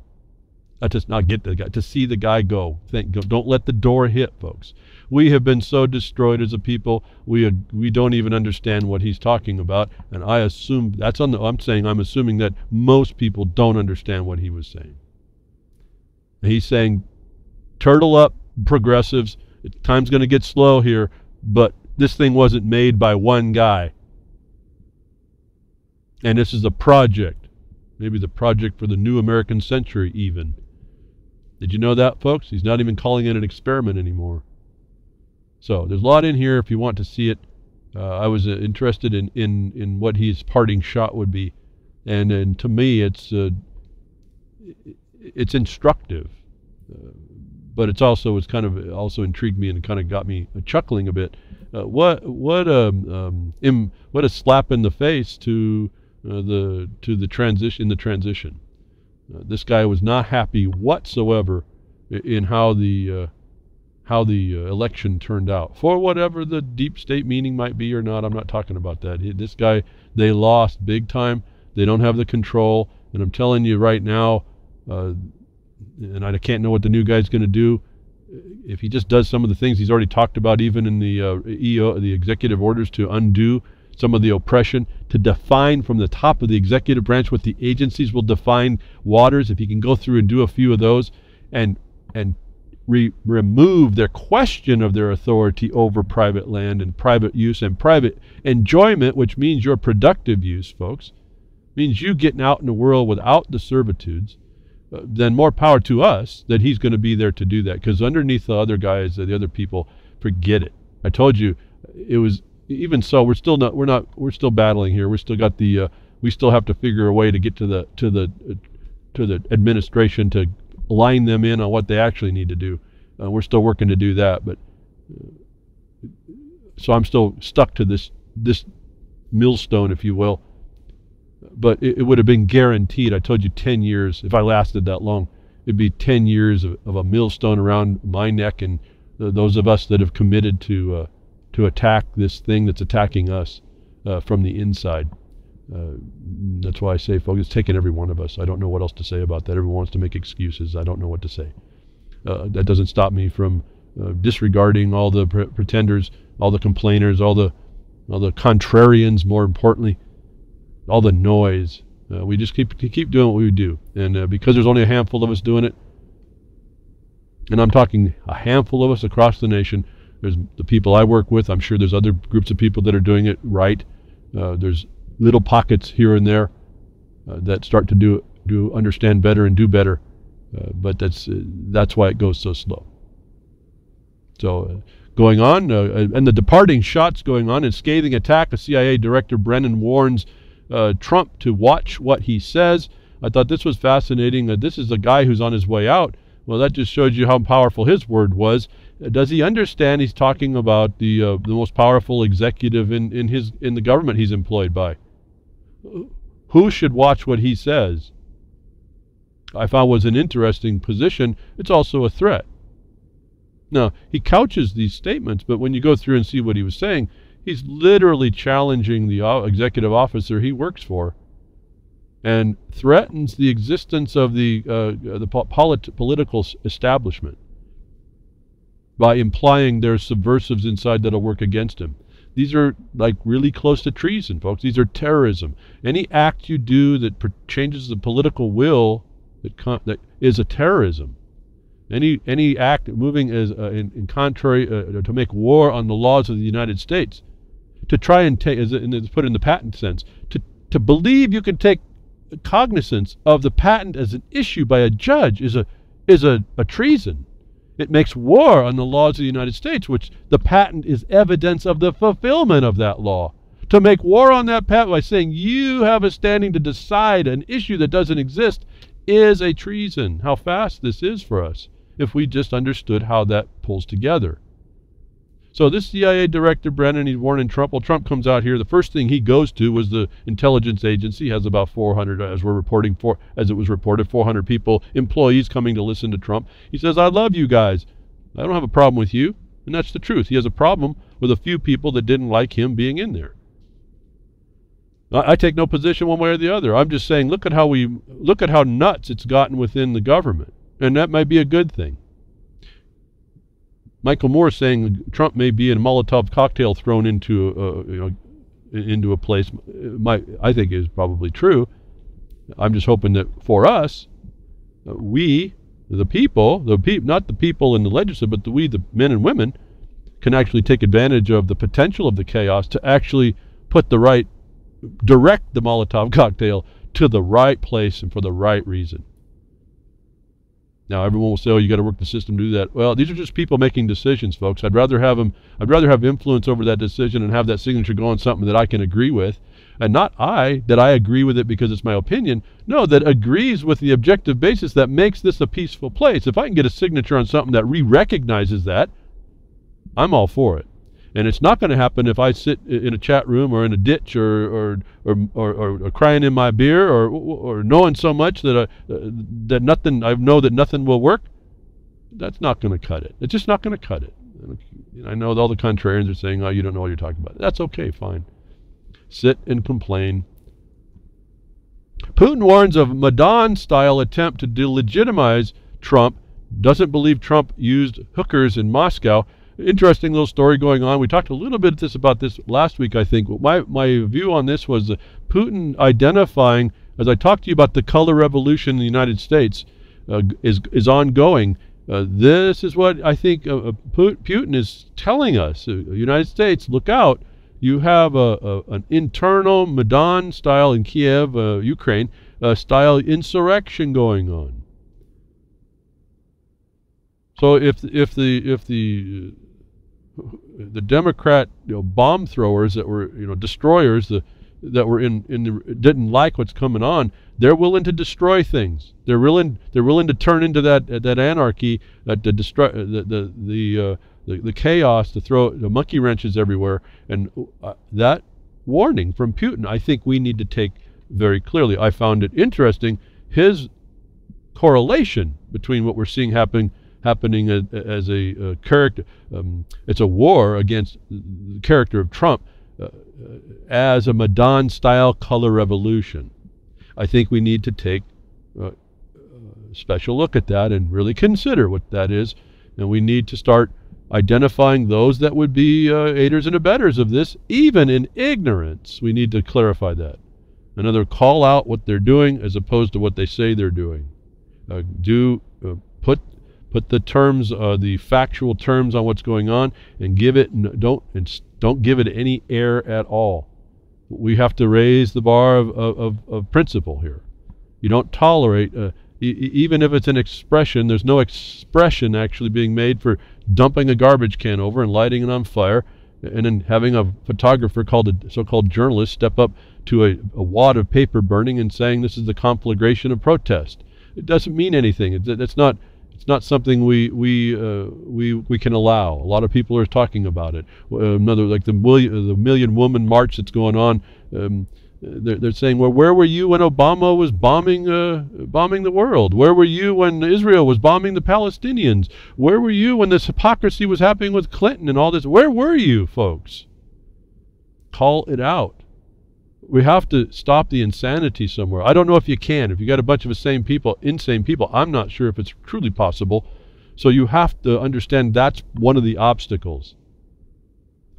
To see the guy go. Don't let the door hit, folks. We have been so destroyed as a people. We don't even understand what he's talking about, and I assume I'm assuming that most people don't understand what he was saying. He's saying, turtle up, progressives. Time's going to get slow here, but this thing wasn't made by one guy. And this is a project. Maybe the project for the new American century even. Did you know that, folks? He's not even calling it an experiment anymore. So there's a lot in here if you want to see it. I was interested in what his parting shot would be. And to me, it's instructive. But it's kind of also intrigued me and kind of got me chuckling a bit. What a slap in the face to the transition. This guy was not happy whatsoever in how the election turned out. For whatever the deep state meaning might be or not, I'm not talking about that. This guy, they lost big time. They don't have the control, and I'm telling you right now, and I can't know what the new guy's going to do. If he just does some of the things he's already talked about, even in the executive orders to undo some of the oppression, to define from the top of the executive branch what the agencies will define waters, if he can go through and do a few of those and remove their question of their authority over private land and private use and private enjoyment, which means your productive use, folks, means you getting out in the world without the servitudes, then more power to us that he's going to be there to do that. Because underneath the other guys, the other people, forget it. I told you, it was. Even so, we're still battling here. We still got we still have to figure a way to get to the administration to line them in on what they actually need to do. We're still working to do that, but so I'm still stuck to this millstone, if you will. But it would have been guaranteed. I told you 10 years. If I lasted that long, it'd be 10 years of a millstone around my neck, and those of us that have committed to attack this thing that's attacking us from the inside. That's why I say, folks, it's taken every one of us. I don't know what else to say about that. Everyone wants to make excuses. I don't know what to say. That doesn't stop me from disregarding all the pretenders, all the complainers, all the contrarians, more importantly, all the noise. We just keep doing what we do. And because there's only a handful of us doing it, and I'm talking a handful of us across the nation. There's the people I work with. I'm sure there's other groups of people that are doing it right. There's little pockets here and there that start to understand better and do better. But that's why it goes so slow. So going on, and the departing shots going on, in scathing attack of CIA Director Brennan warns Trump to watch what he says. I thought this was fascinating. This is a guy who's on his way out. Well, that just shows you how powerful his word was. Does he understand he's talking about the most powerful executive in the government he's employed by? Who should watch what he says? I found was an interesting position. It's also a threat. Now, he couches these statements, but when you go through and see what he was saying, he's literally challenging the executive officer he works for, and threatens the existence of the political establishment by implying there's subversives inside that'll work against him. These are like really close to treason, folks. These are terrorism. Any act you do that changes the political will that is a terrorism. any act moving as in contrary to make war on the laws of the United States, to try and take, as it's put in the patent sense, to believe you can take cognizance of the patent as an issue by a judge is a treason. It makes war on the laws of the United States, which the patent is evidence of the fulfillment of that law. To make war on that patent by saying you have a standing to decide an issue that doesn't exist is a treason. How fast this is for us if we just understood how that pulls together. So this CIA director, Brennan, he's warning Trump. Well, Trump comes out here. The first thing he goes to was the intelligence agency. He has about 400, as it was reported, 400 people, employees coming to listen to Trump. He says, I love you guys. I don't have a problem with you. And that's the truth. He has a problem with a few people that didn't like him being in there. I take no position one way or the other. I'm just saying, look at how nuts it's gotten within the government. And that might be a good thing. Michael Moore is saying Trump may be a Molotov cocktail thrown into a place. I think is probably true. I'm just hoping that for us, we, the people, not the people in the legislature, but we, the men and women, can actually take advantage of the potential of the chaos to actually direct the Molotov cocktail to the right place and for the right reason. Now, everyone will say, oh, you got to work the system to do that. Well, these are just people making decisions, folks. I'd rather have influence over that decision and have that signature go on something that I can agree with. And not that I agree with it because it's my opinion. No, that agrees with the objective basis that makes this a peaceful place. If I can get a signature on something that recognizes that, I'm all for it. And it's not going to happen if I sit in a chat room or in a ditch or crying in my beer or knowing so much that I know that nothing will work. That's not going to cut it. It's just not going to cut it. I know all the contrarians are saying, oh, you don't know what you're talking about. That's okay, fine. Sit and complain. Putin warns of Maidan-style attempt to delegitimize Trump. Doesn't believe Trump used hookers in Moscow. Interesting little story going on. We talked a little bit about this last week, I think. My view on this was Putin identifying, as I talked to you about the color revolution in the United States, is ongoing. This is what I think Putin is telling us. United States, look out. You have an internal Maidan style in Kiev, Ukraine, style insurrection going on. So if the Democrat bomb throwers that were destroyers that were didn't like what's coming on, they're willing to destroy things. They're willing to turn into that anarchy, to destroy the chaos, to throw the monkey wrenches everywhere. And that warning from Putin, I think we need to take very clearly. I found it interesting, his correlation between what we're seeing happening as a character. It's a war against the character of Trump as a Maidan-style color revolution. I think we need to take a special look at that and really consider what that is. And we need to start identifying those that would be aiders and abettors of this, even in ignorance. We need to clarify that. Another, call out what they're doing as opposed to what they say they're doing. Put the terms, the factual terms on what's going on, and don't give it any air at all. We have to raise the bar of principle here. You don't tolerate, even if it's an expression. There's no expression actually being made for dumping a garbage can over and lighting it on fire, and then having a photographer called a so-called journalist step up to a wad of paper burning and saying this is the conflagration of protest. It doesn't mean anything. It's not something we can allow. A lot of people are talking about it. Another, like the Million Woman March that's going on. They're saying, well, where were you when Obama was bombing the world? Where were you when Israel was bombing the Palestinians? Where were you when this hypocrisy was happening with Clinton and all this? Where were you, folks? Call it out. We have to stop the insanity somewhere. I don't know if you can. If you got a bunch of insane people, I'm not sure if it's truly possible. So you have to understand that's one of the obstacles.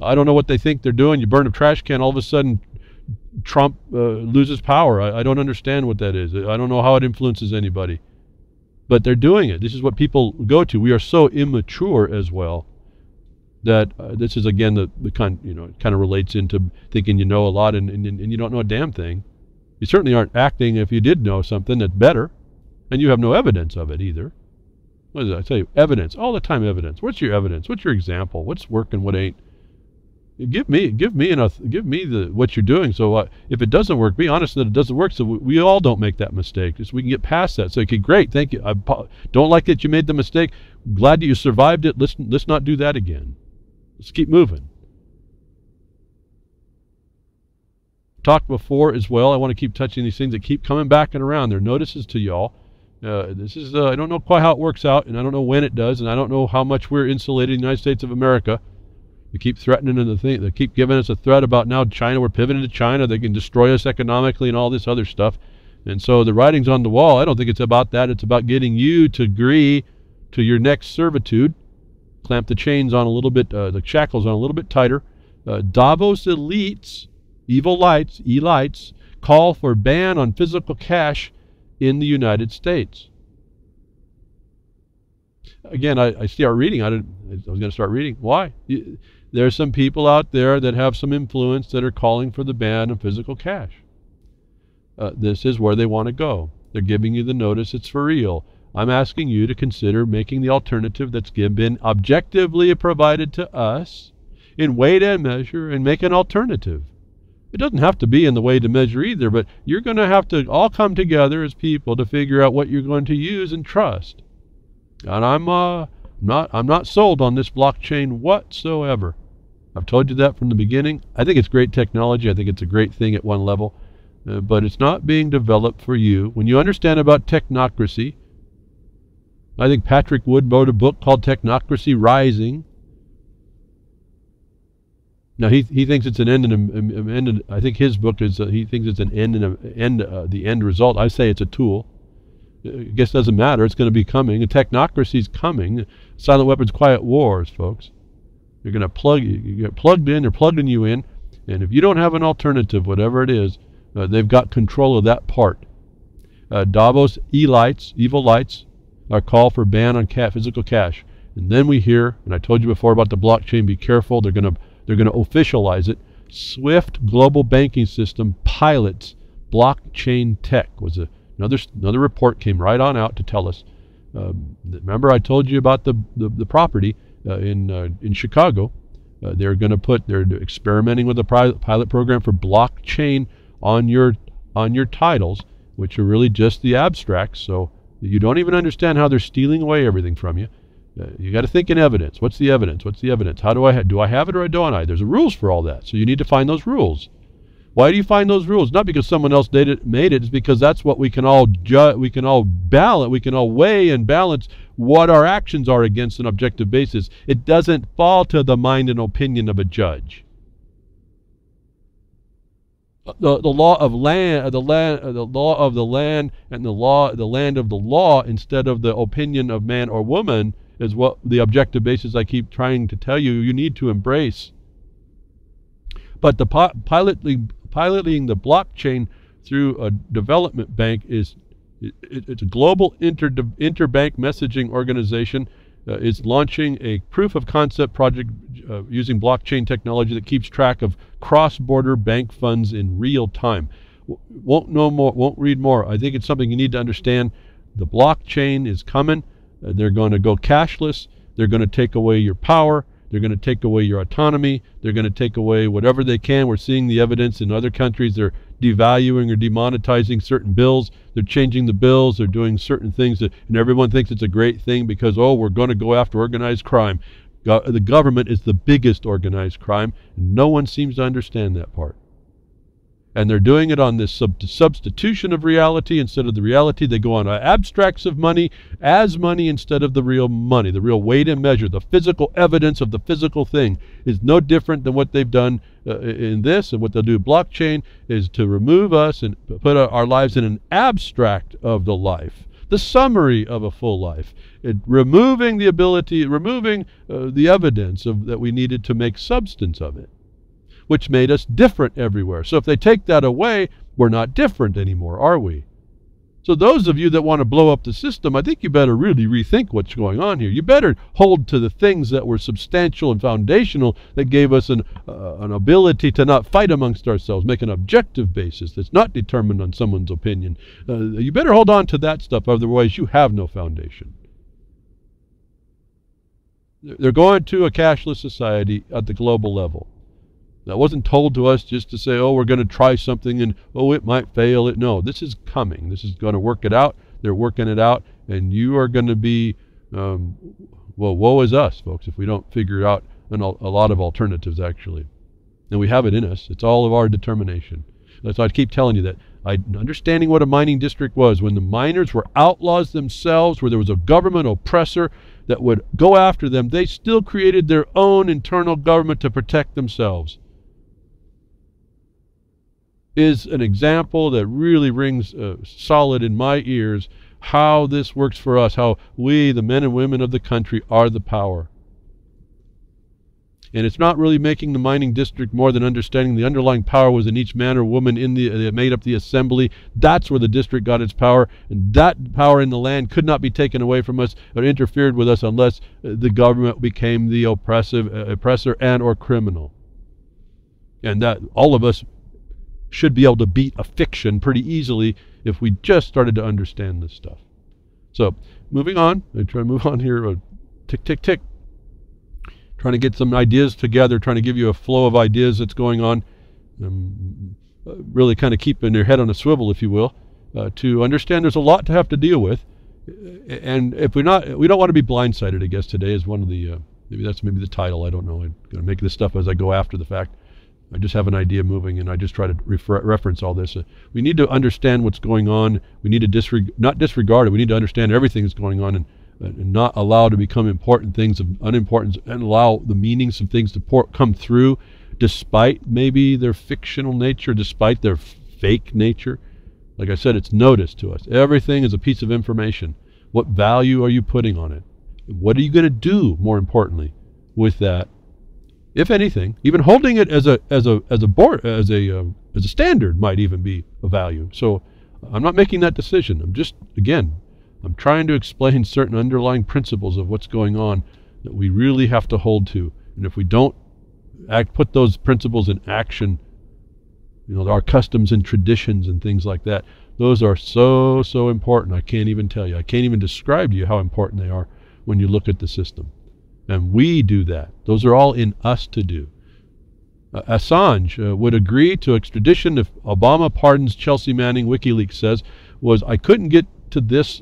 I don't know what they think they're doing. You burn a trash can, all of a sudden Trump loses power. I don't understand what that is. I don't know how it influences anybody. But they're doing it. This is what people go to. We are so immature as well that this is, again, the kind, it kind of relates into thinking you know a lot and you don't know a damn thing. You certainly aren't acting if you did know something that's better, and you have no evidence of it either. What did I tell you? Evidence. All the time evidence. What's your evidence? What's your example? What's working, what ain't? Give me what you're doing. So if it doesn't work, be honest that it doesn't work, so we all don't make that mistake. So we can get past that. So, okay, great, thank you. I don't like that you made the mistake. Glad that you survived it. Let's not do that again. Let's keep moving. Talked before as well. I want to keep touching these things that keep coming back and around. They're notices to y'all. This is I don't know quite how it works out, and I don't know when it does, and I don't know how much we're insulated in the United States of America. They keep threatening the thing. They keep giving us a threat about now China. We're pivoting to China. They can destroy us economically and all this other stuff. And so the writing's on the wall. I don't think it's about that. It's about getting you to agree to your next servitude. Clamp the chains on a little bit, the shackles on a little bit tighter. Davos elites, elites, call for ban on physical cash in the United States. Again, I start reading. I was going to start reading. Why? There are some people out there that have some influence that are calling for the ban of physical cash. This is where they want to go. They're giving you the notice it's for real. I'm asking you to consider making the alternative that's been objectively provided to us in weight and measure, and make an alternative. It doesn't have to be in the weight and measure either, but you're going to have to all come together as people to figure out what you're going to use and trust. And I'm not sold on this blockchain whatsoever. I've told you that from the beginning. I think it's great technology. I think it's a great thing at one level, but it's not being developed for you. When you understand about technocracy, I think Patrick Wood wrote a book called Technocracy Rising. Now he thinks it's an end and I think his book is he thinks it's an end and the end result. I say it's a tool. I guess it doesn't matter. It's going to be coming. A technocracy's coming. Silent weapons, quiet wars, folks. You're going to you get plugged in. They're plugging you in, and if you don't have an alternative, whatever it is, they've got control of that part. Davos elites, evil lights, are call for ban on physical cash, and then we hear, and I told you before about the blockchain. Be careful. They're going to officialize it. SWIFT global banking system pilots blockchain tech was another report came right on out to tell us. Remember I told you about the property in Chicago. They're experimenting with a pilot program for blockchain on your titles, which are really just the abstracts. So you don't even understand how they're stealing away everything from you. You got to think in evidence. What's the evidence? What's the evidence? How do I have it or don't I? There's rules for all that. So you need to find those rules. Why do you find those rules? Not because someone else made it. It's because that's what we can all we can all balance. We can all weigh and balance what our actions are against an objective basis. It doesn't fall to the mind and opinion of a judge. The law of land, the law of the land, and the land of the law, instead of the opinion of man or woman, is what the objective basis I keep trying to tell you need to embrace. But the piloting the blockchain through a development bank it's a global interbank messaging organization. Is launching a proof of concept project using blockchain technology that keeps track of cross-border bank funds in real time. Won't read more. I think it's something you need to understand. The blockchain is coming. They're going to go cashless. They're going to take away your power. They're going to take away your autonomy. They're going to take away whatever they can. We're seeing the evidence in other countries. They're devaluing or demonetizing certain bills. They're changing the bills. They're doing certain things, and everyone thinks it's a great thing because, we're going to go after organized crime. The government is the biggest organized crime, and no one seems to understand that part. And they're doing it on this substitution of reality instead of the reality. They go on abstracts of money as money instead of the real money, the real weight and measure. The physical evidence of the physical thing is no different than what they've done in this, and what they'll do blockchain is to remove us and put our lives in an abstract of the life, the summary of a full life, removing the evidence that we needed to make substance of it, which made us different everywhere. So if they take that away, we're not different anymore, are we? So those of you that want to blow up the system, I think you better really rethink what's going on here. You better hold to the things that were substantial and foundational that gave us an ability to not fight amongst ourselves, make an objective basis that's not determined on someone's opinion. You better hold on to that stuff, otherwise you have no foundation. They're going to a cashless society at the global level. That wasn't told to us just to say, oh, we're going to try something and, oh, it might fail. No, this is coming. This is going to work it out. They're working it out. And you are going to be, well, woe is us, folks, if we don't figure out a lot of alternatives, actually. And we have it in us. It's all of our determination. That's why I keep telling you that. Understanding what a mining district was, when the miners were outlaws themselves, where there was a government oppressor that would go after them, they still created their own internal government to protect themselves. Is an example that really rings solid in my ears, how this works for us, how we, the men and women of the country, are the power. And it's not really making the mining district more than understanding the underlying power was in each man or woman that made up the assembly. That's where the district got its power, and that power in the land could not be taken away from us or interfered with us unless the government became the oppressor and or criminal. And that all of us should be able to beat a fiction pretty easily if we just started to understand this stuff. So, moving on. I try to move on here. Tick, tick, tick. Trying to get some ideas together, trying to give you a flow of ideas that's going on. Really kind of keeping your head on a swivel, if you will, to understand there's a lot to have to deal with. And if we don't want to be blindsided, I guess today is one of the, maybe the title, I don't know. I'm going to make this stuff as I go after the fact. I just have an idea moving, and I just try to reference all this. We need to understand what's going on. We need to not disregard it. We need to understand everything that's going on, and not allow to become important things of unimportance, and allow the meanings of things to come through, despite maybe their fictional nature, despite their fake nature. Like I said, it's notice to us. Everything is a piece of information. What value are you putting on it? What are you going to do, more importantly, with that? If anything, even holding it as a standard might even be of value. So I'm not making that decision. I'm trying to explain certain underlying principles of what's going on that we really have to hold to. And if we don't put those principles in action, our customs and traditions and things like that, those are so, so important. I can't even tell you. I can't even describe to you how important they are when you look at the system. And we do that. Those are all in us to do. Assange would agree to extradition if Obama pardons Chelsea Manning, WikiLeaks says, I couldn't get to this.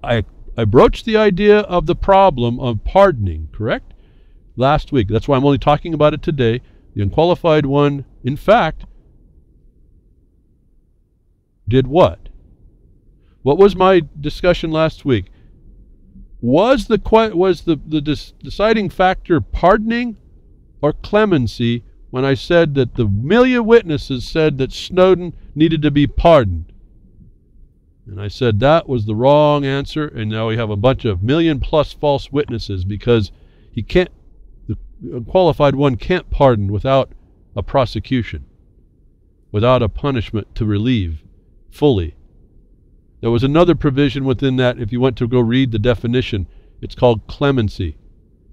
I broached the idea of the problem of pardoning, correct? Last week. That's why I'm only talking about it today. The unqualified one, in fact, did what? What was my discussion last week? Was the deciding factor pardoning or clemency when I said that the million witnesses said that Snowden needed to be pardoned? And I said that was the wrong answer, and now we have a bunch of million-plus false witnesses because the qualified one can't pardon without a prosecution, without a punishment to relieve fully. There was another provision within that. If you went to go read the definition, it's called clemency.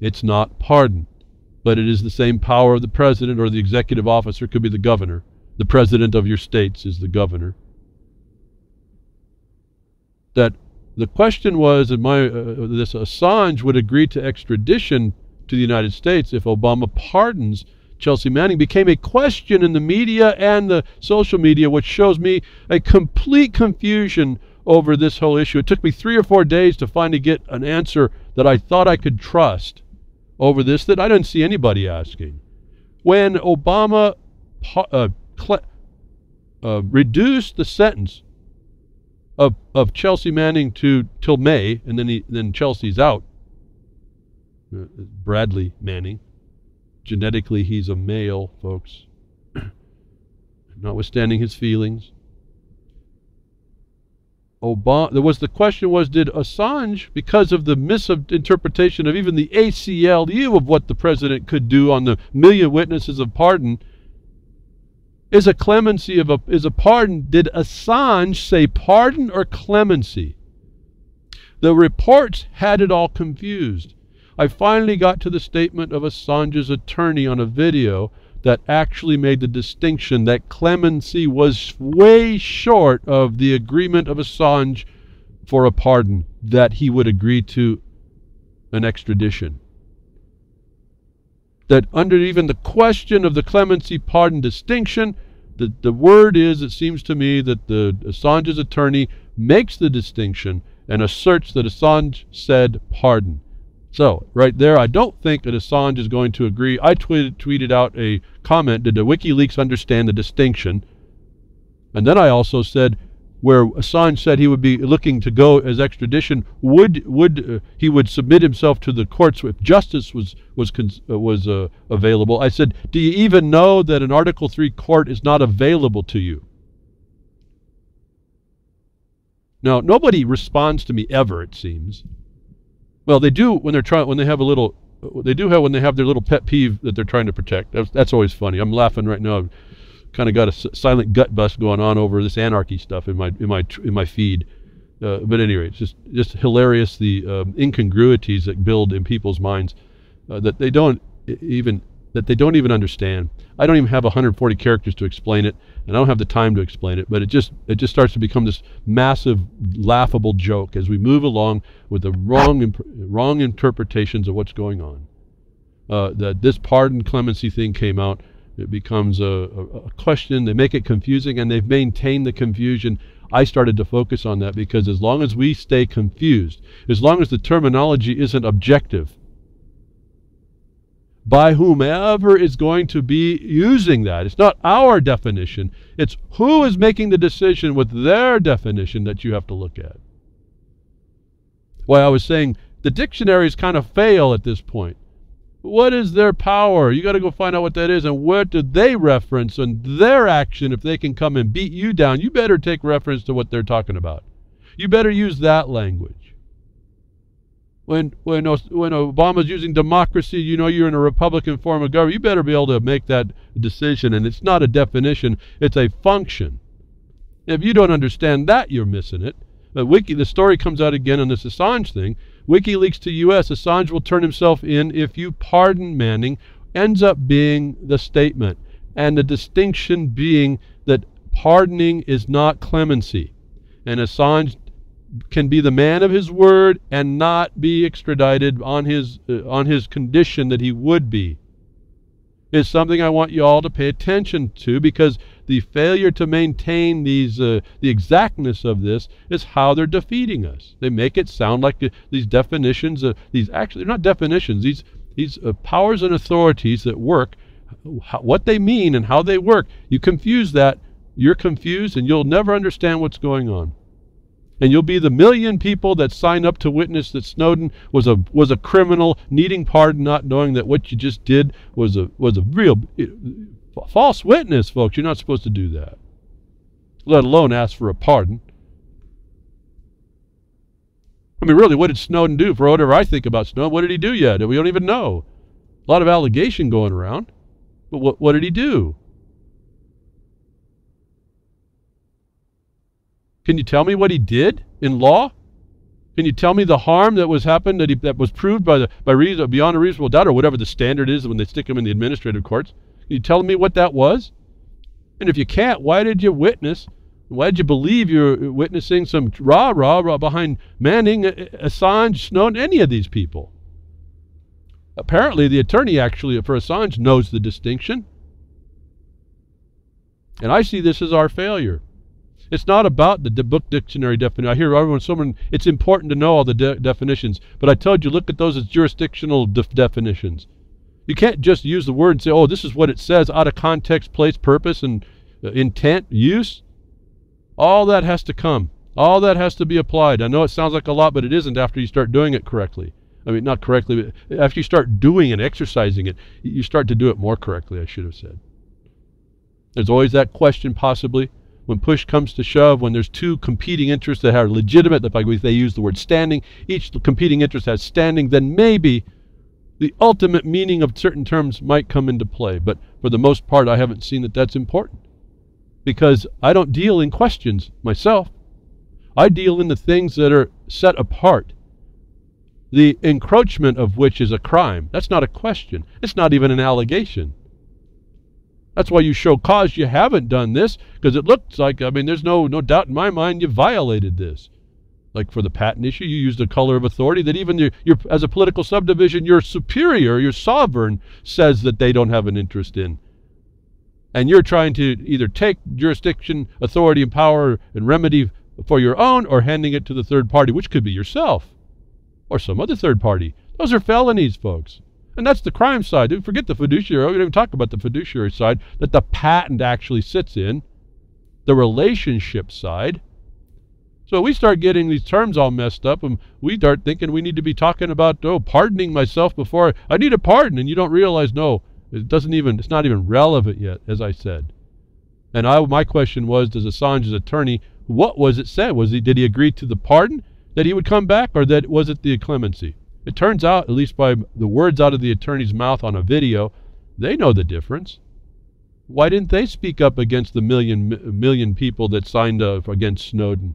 It's not pardon, but it is the same power of the president or the executive officer. Could be the governor. The president of your states is the governor. That the question was, this Assange would agree to extradition to the United States if Obama pardons Chelsea Manning, became a question in the media and the social media, which shows me a complete confusion over this whole issue. It took me 3 or 4 days to finally get an answer that I thought I could trust over this that I didn't see anybody asking. When Obama reduced the sentence of Chelsea Manning till May, and then Chelsea's out, Bradley Manning, genetically he's a male, folks, notwithstanding his feelings. The question was, did Assange, because of the misinterpretation of even the ACLU of what the president could do on the million witnesses of pardon, Is a clemency is a pardon? Did Assange say pardon or clemency? The reports had it all confused. I finally got to the statement of Assange's attorney on a video that actually made the distinction that clemency was way short of the agreement of Assange for a pardon, that he would agree to an extradition. That under even the question of the clemency pardon distinction, the word is, it seems to me, that the Assange's attorney makes the distinction and asserts that Assange said pardon. So, right there, I don't think that Assange is going to agree. I tweeted out a comment, did the WikiLeaks understand the distinction? And then I also said, where Assange said he would be looking to go as extradition, he would submit himself to the courts if justice was available. I said, do you even know that an Article 3 court is not available to you? Now, nobody responds to me ever, it seems. Well, they do when they're when they have a little, when they have their little pet peeve that they're trying to protect. That's always funny. I'm laughing right now. I've kind of got a silent gut bust going on over this anarchy stuff in my feed. But anyway, it's just hilarious, the incongruities that build in people's minds that they don't even understand. I don't even have 140 characters to explain it, and I don't have the time to explain it, but it just starts to become this massive, laughable joke as we move along with the wrong interpretations of what's going on. That this pardon clemency thing came out, it becomes a question. They make it confusing, and they've maintained the confusion. I started to focus on that because as long as we stay confused, as long as the terminology isn't objective, by whomever is going to be using that. It's not our definition. It's who is making the decision with their definition that you have to look at. Why I was saying the dictionaries kind of fail at this point. What is their power? You got to go find out what that is, and where do they reference and their action. If they can come and beat you down, you better take reference to what they're talking about. You better use that language. When Obama's using democracy, you know you're in a Republican form of government, you better be able to make that decision. And it's not a definition, it's a function. If you don't understand that, you're missing it. The story comes out again on this Assange thing. WikiLeaks to U.S., Assange will turn himself in if you pardon Manning, ends up being the statement. And the distinction being that pardoning is not clemency. And Assange can be the man of his word and not be extradited on his condition that he would be. Is something I want you all to pay attention to, because the failure to maintain the exactness of this is how they're defeating us. They make it sound like these definitions, they're not definitions, these powers and authorities that work, what they mean and how they work. You confuse that, you're confused, and you'll never understand what's going on. And you'll be the million people that sign up to witness that Snowden was a criminal, needing pardon, not knowing that what you just did was a real false witness, folks. You're not supposed to do that, let alone ask for a pardon. I mean, really, what did Snowden do? For whatever I think about Snowden, what did he do yet? We don't even know. A lot of allegation going around, but what did he do? Can you tell me what he did in law? Can you tell me the harm that was happened that was proved beyond a reasonable doubt, or whatever the standard is when they stick him in the administrative courts? Can you tell me what that was? And if you can't, why did you witness? Why did you believe you're witnessing some rah behind Manning, Assange, Snowden, any of these people? Apparently, the attorney actually for Assange knows the distinction. And I see this as our failure. It's not about the book dictionary definition. I hear it's important to know all the definitions, but I told you, look at those as jurisdictional definitions. You can't just use the word and say, oh, this is what it says, out of context, place, purpose, and intent, use. All that has to come. All that has to be applied. I know it sounds like a lot, but it isn't after you start doing it correctly. I mean, not correctly, but after you start doing it, exercising it, you start to do it more correctly, I should have said. There's always that question, possibly, when push comes to shove, when there's two competing interests that are legitimate, like they use the word standing, each competing interest has standing, then maybe the ultimate meaning of certain terms might come into play. But for the most part, I haven't seen that that's important. because I don't deal in questions myself. I deal in the things that are set apart, the encroachment of which is a crime. That's not a question. It's not even an allegation. That's why you show cause you haven't done this, because it looks like, I mean, there's no doubt in my mind you violated this. Like for the patent issue, you used a color of authority that even your as a political subdivision, your superior, your sovereign, says that they don't have an interest in. And you're trying to either take jurisdiction, authority, and power and remedy for your own, or handing it to the third party, which could be yourself or some other third party. Those are felonies, folks. And that's the crime side. Don't forget the fiduciary. We don't even talk about the fiduciary side that the patent actually sits in, the relationship side. So we start getting these terms all messed up, and we start thinking we need to be talking about, pardoning myself before I need a pardon, and you don't realize, no, it's not even relevant yet, as I said. And my question was, does Assange's attorney, what was it said? Did he agree to the pardon, that he would come back, or was it the clemency? It turns out, at least by the words out of the attorney's mouth on a video, they know the difference. Why didn't they speak up against the million people that signed up against Snowden?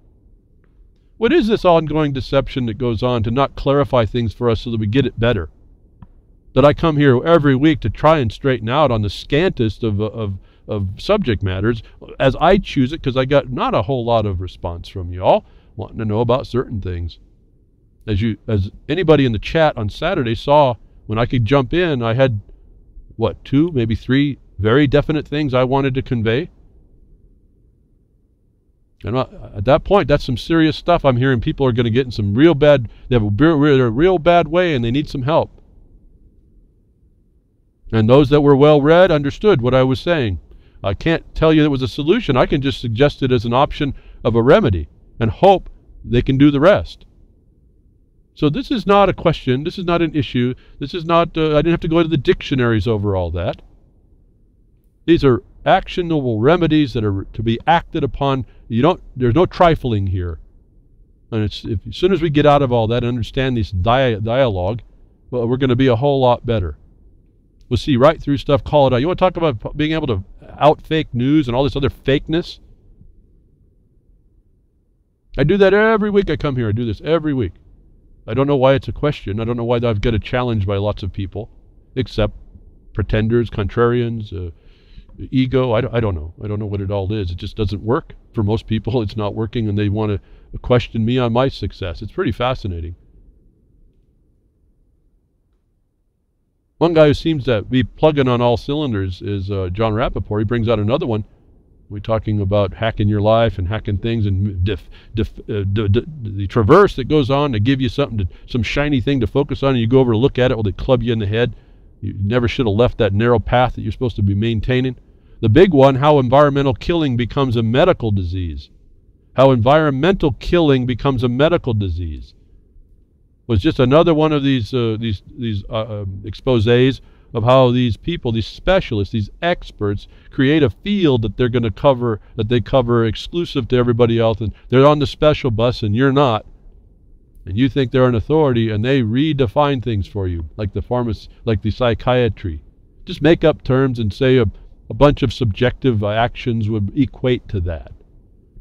What is this ongoing deception that goes on to not clarify things for us so that we get it better? That I come here every week to try and straighten out on the scantest of subject matters as I choose it, because I got not a whole lot of response from you all wanting to know about certain things. As anybody in the chat on Saturday saw, when I could jump in, I had, 2, maybe 3 very definite things I wanted to convey. And at that point, that's some serious stuff. I'm hearing people are going to get in some real bad, they have a real bad way and they need some help. And those that were well read understood what I was saying. I can't tell you it was a solution. I can just suggest it as an option of a remedy and hope they can do the rest. So this is not a question. This is not an issue. This is not, I didn't have to go to the dictionaries over all that. These are actionable remedies that are to be acted upon. There's no trifling here. And as soon as we get out of all that and understand this dialogue, well, we're going to be a whole lot better. We'll see right through stuff, call it out. You want to talk about being able to out fake news and all this other fakeness? I do that every week I come here. I do this every week. I don't know why it's a question. I don't know why I've got a challenge by lots of people, except pretenders, contrarians, ego. I don't know. I don't know what it all is. It just doesn't work. For most people, it's not working, and they want to question me on my success. It's pretty fascinating. One guy who seems to be plugging on all cylinders is John Rappaport. He brings out another one. We're talking about hacking your life and hacking things and the traverse that goes on to give you something, some shiny thing to focus on, and you go over to look at it, well, they club you in the head. You never should have left that narrow path that you're supposed to be maintaining. The big one, how environmental killing becomes a medical disease. How environmental killing becomes a medical disease was just another one of these exposés of how these people, these specialists, these experts, create a field that they're going to cover, that they cover exclusive to everybody else, and they're on the special bus and you're not, and you think they're an authority, and they redefine things for you, like the psychiatry. Just make up terms and say a bunch of subjective actions would equate to that.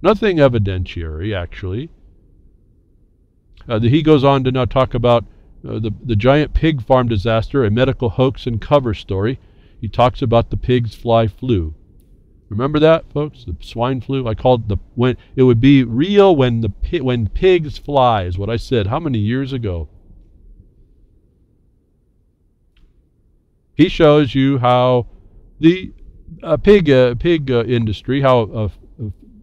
Nothing evidentiary, actually. He goes on to now talk about the giant pig farm disaster, a medical hoax and cover story. He talks about the pig's fly flu. Remember that, folks? The swine flu? I called when it would be real when pigs fly, is what I said. How many years ago? He shows you how the pig industry, how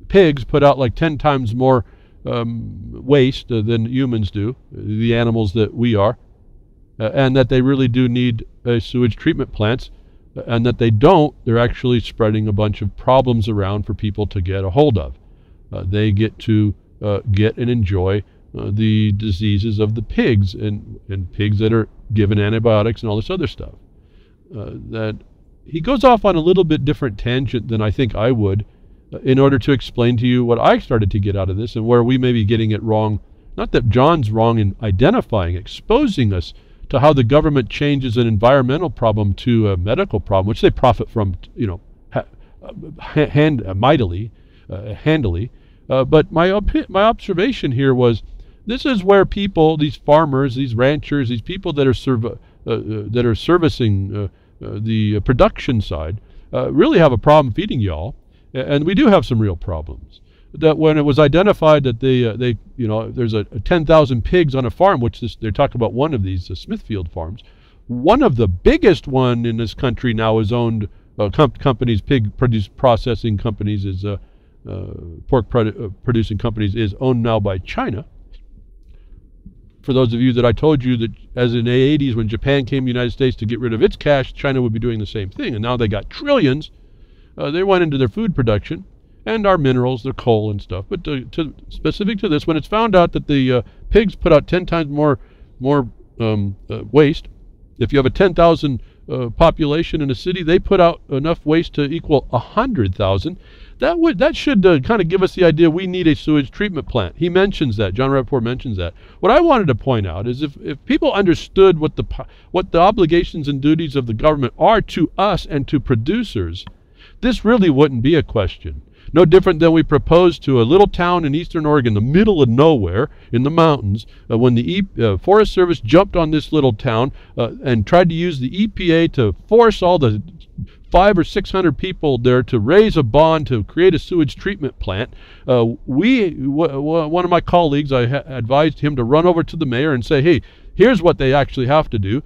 pigs put out like 10 times more waste than humans do, the animals that we are, and that they really do need sewage treatment plants, and that they don't, they're actually spreading a bunch of problems around for people to get a hold of. They get to get and enjoy the diseases of the pigs, and pigs that are given antibiotics and all this other stuff. That he goes off on a little bit different tangent than I think I would, in order to explain to you what I started to get out of this and where we may be getting it wrong. Not that John's wrong in identifying, exposing us to how the government changes an environmental problem to a medical problem, which they profit from, handily. But my observation here was, this is where people, these farmers, these ranchers, these people that are servicing the production side, really have a problem feeding y'all, and we do have some real problems. That when it was identified that there's a 10,000 pigs on a farm, which they're talking about one of these Smithfield farms. One of the biggest one in this country now is owned companies, pig processing companies, is pork producing companies, is owned now by China. For those of you that I told you that, as in the 80s when Japan came to the United States to get rid of its cash, China would be doing the same thing, and now they got trillions. They went into their food production and our minerals, their coal and stuff. But specific to this, when it's found out that the pigs put out 10 times more waste, if you have a 10,000 population in a city, they put out enough waste to equal 100,000. That should kind of give us the idea we need a sewage treatment plant. He mentions that. John Rappaport mentions that. What I wanted to point out is if people understood what the obligations and duties of the government are to us and to producers, this really wouldn't be a question. No different than we proposed to a little town in eastern Oregon, the middle of nowhere in the mountains, when the Forest Service jumped on this little town and tried to use the EPA to force all the 500 or 600 people there to raise a bond to create a sewage treatment plant. One of my colleagues, I advised him to run over to the mayor and say, hey, here's what they actually have to do.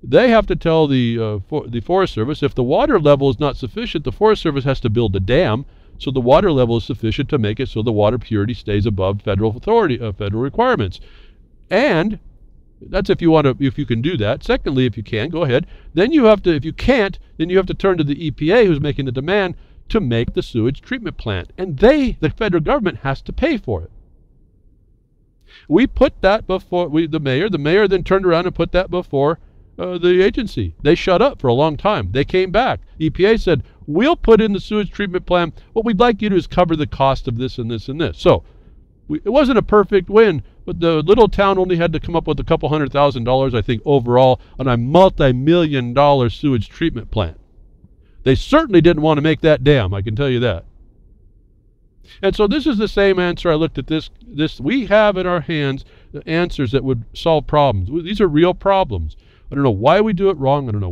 They have to tell the Forest Service if the water level is not sufficient, the Forest Service has to build a dam so the water level is sufficient to make it so the water purity stays above federal requirements. And that's if you can do that. Secondly, if you can, go ahead. Then you have to, if you can't, then you have to turn to the EPA, who's making the demand, to make the sewage treatment plant. And the federal government, has to pay for it. We put that before the mayor. The mayor then turned around and put that before the agency. They shut up for a long time. They came back. EPA said, we'll put in the sewage treatment plan. What we'd like you to do is cover the cost of this and this and this. So it wasn't a perfect win, but the little town only had to come up with a couple $100,000, I think, overall on a multi-million-dollar sewage treatment plant. They certainly didn't want to make that dam, I can tell you that. And so this is the same answer. I looked at this. We have in our hands the answers that would solve problems. These are real problems. I don't know why we do it wrong. I don't know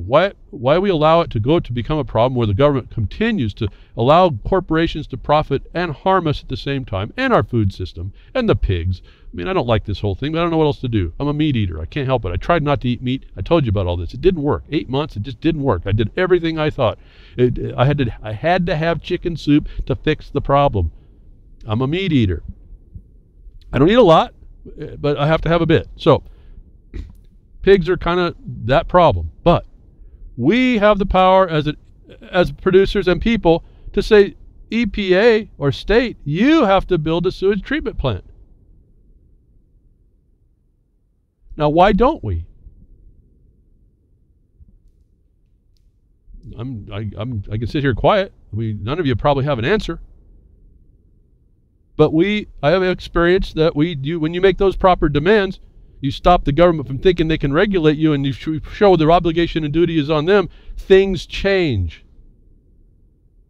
why we allow it to become a problem where the government continues to allow corporations to profit and harm us at the same time, and our food system, and the pigs. I mean, I don't like this whole thing, but I don't know what else to do. I'm a meat eater. I can't help it. I tried not to eat meat. I told you about all this. It didn't work. 8 months, it just didn't work. I did everything I thought. I had to have chicken soup to fix the problem. I'm a meat eater. I don't eat a lot, but I have to have a bit. So pigs are kind of that problem. But we have the power as producers and people to say, EPA or state, you have to build a sewage treatment plant. Now, why don't we? I can sit here quiet. None of you probably have an answer. But I have experienced that when you make those proper demands, you stop the government from thinking they can regulate you, and you show their obligation and duty is on them, things change.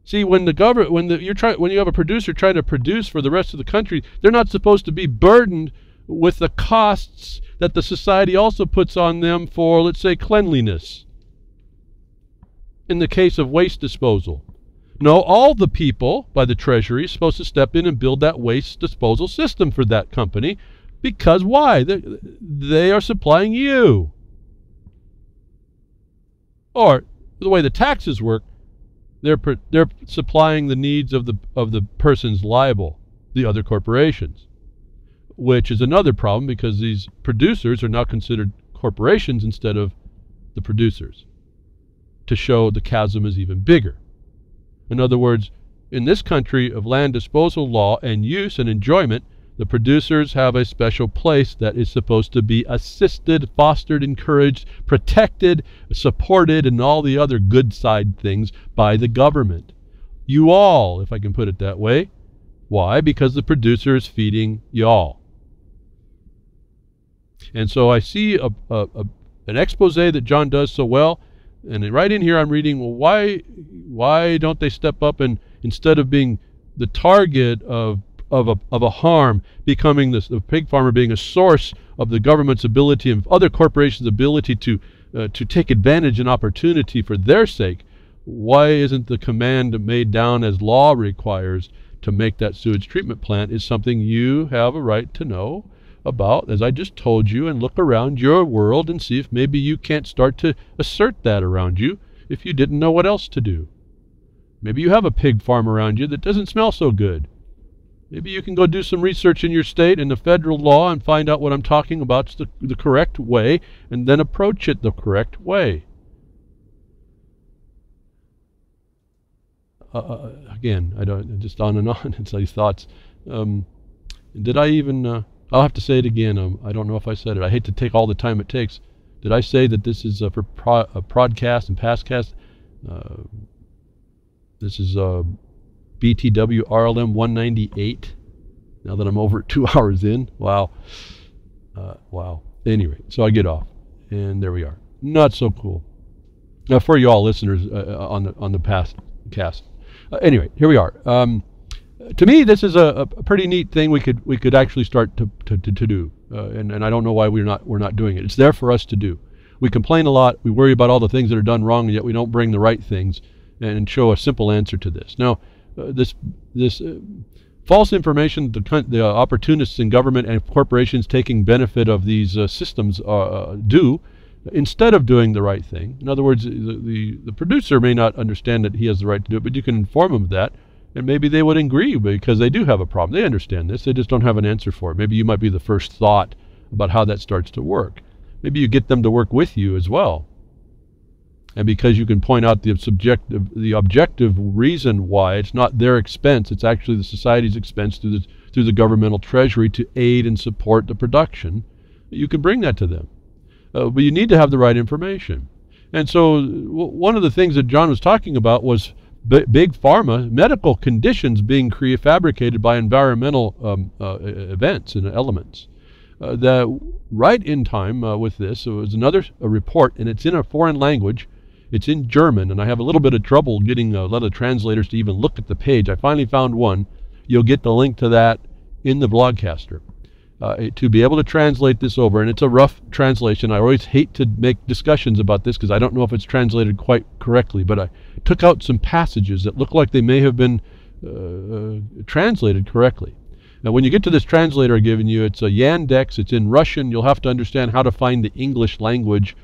See, when you have a producer trying to produce for the rest of the country, they're not supposed to be burdened with the costs that the society also puts on them for, let's say, cleanliness. In the case of waste disposal. No, all the people by the Treasury are supposed to step in and build that waste disposal system for that company. Because why? They are supplying you. Or the way the taxes work, they're supplying the needs of the persons liable, the other corporations, which is another problem because these producers are now considered corporations instead of the producers, to show the chasm is even bigger. In other words, in this country of land disposal law and use and enjoyment, the producers have a special place that is supposed to be assisted, fostered, encouraged, protected, supported, and all the other good side things by the government. You all, if I can put it that way. Why? Because the producer is feeding y'all. And so I see an expose that John does so well, and right in here I'm reading, well, why Why don't they step up and, instead of being the target of a harm, becoming the pig farmer being a source of the government's ability and other corporations' ability to take advantage and opportunity for their sake, why isn't the command made down as law requires to make that sewage treatment plant is something you have a right to know about, as I just told you, and look around your world and see if maybe you can't start to assert that around you if you didn't know what else to do. Maybe you have a pig farm around you that doesn't smell so good. Maybe you can go do some research in your state and the federal law and find out what I'm talking about is the correct way, and then approach it the correct way. Again, I don't, just on and on, it's these thoughts. Did I even, I'll have to say it again. I don't know if I said it. I hate to take all the time it takes. Did I say that this is for prodcast and pastcast? This is BTWRLM198. Now that I'm over 2 hours in. Wow. Wow. Anyway, so I get off. And there we are. Not so cool. Now for you all listeners on the past cast. Anyway, here we are. To me, this is a pretty neat thing we could actually start to do, and I don't know why we're not doing it. It's there for us to do. We complain a lot. We worry about all the things that are done wrong, and yet we don't bring the right things and show a simple answer to this. Now, this false information, the opportunists in government and corporations taking benefit of these systems do, instead of doing the right thing. In other words, the producer may not understand that he has the right to do it, but you can inform him of that. And maybe they would agree because they do have a problem. They understand this. They just don't have an answer for it. Maybe you might be the first thought about how that starts to work. Maybe you get them to work with you as well. And because you can point out the objective reason why it's not their expense, it's actually the society's expense through the governmental treasury to aid and support the production, you can bring that to them. But you need to have the right information. And so one of the things that John was talking about was big pharma, medical conditions being fabricated by environmental events and elements. That right in time with this, it was another report, and it's in a foreign language. It's in German, and I have a little bit of trouble getting a lot of translators to even look at the page. I finally found one. You'll get the link to that in the blogcaster. To be able to translate this over, and it's a rough translation. I always hate to make discussions about this because I don't know if it's translated quite correctly, but I took out some passages that look like they may have been translated correctly. Now when you get to this translator I've given you, it's a Yandex, it's in Russian. You'll have to understand how to find the English language.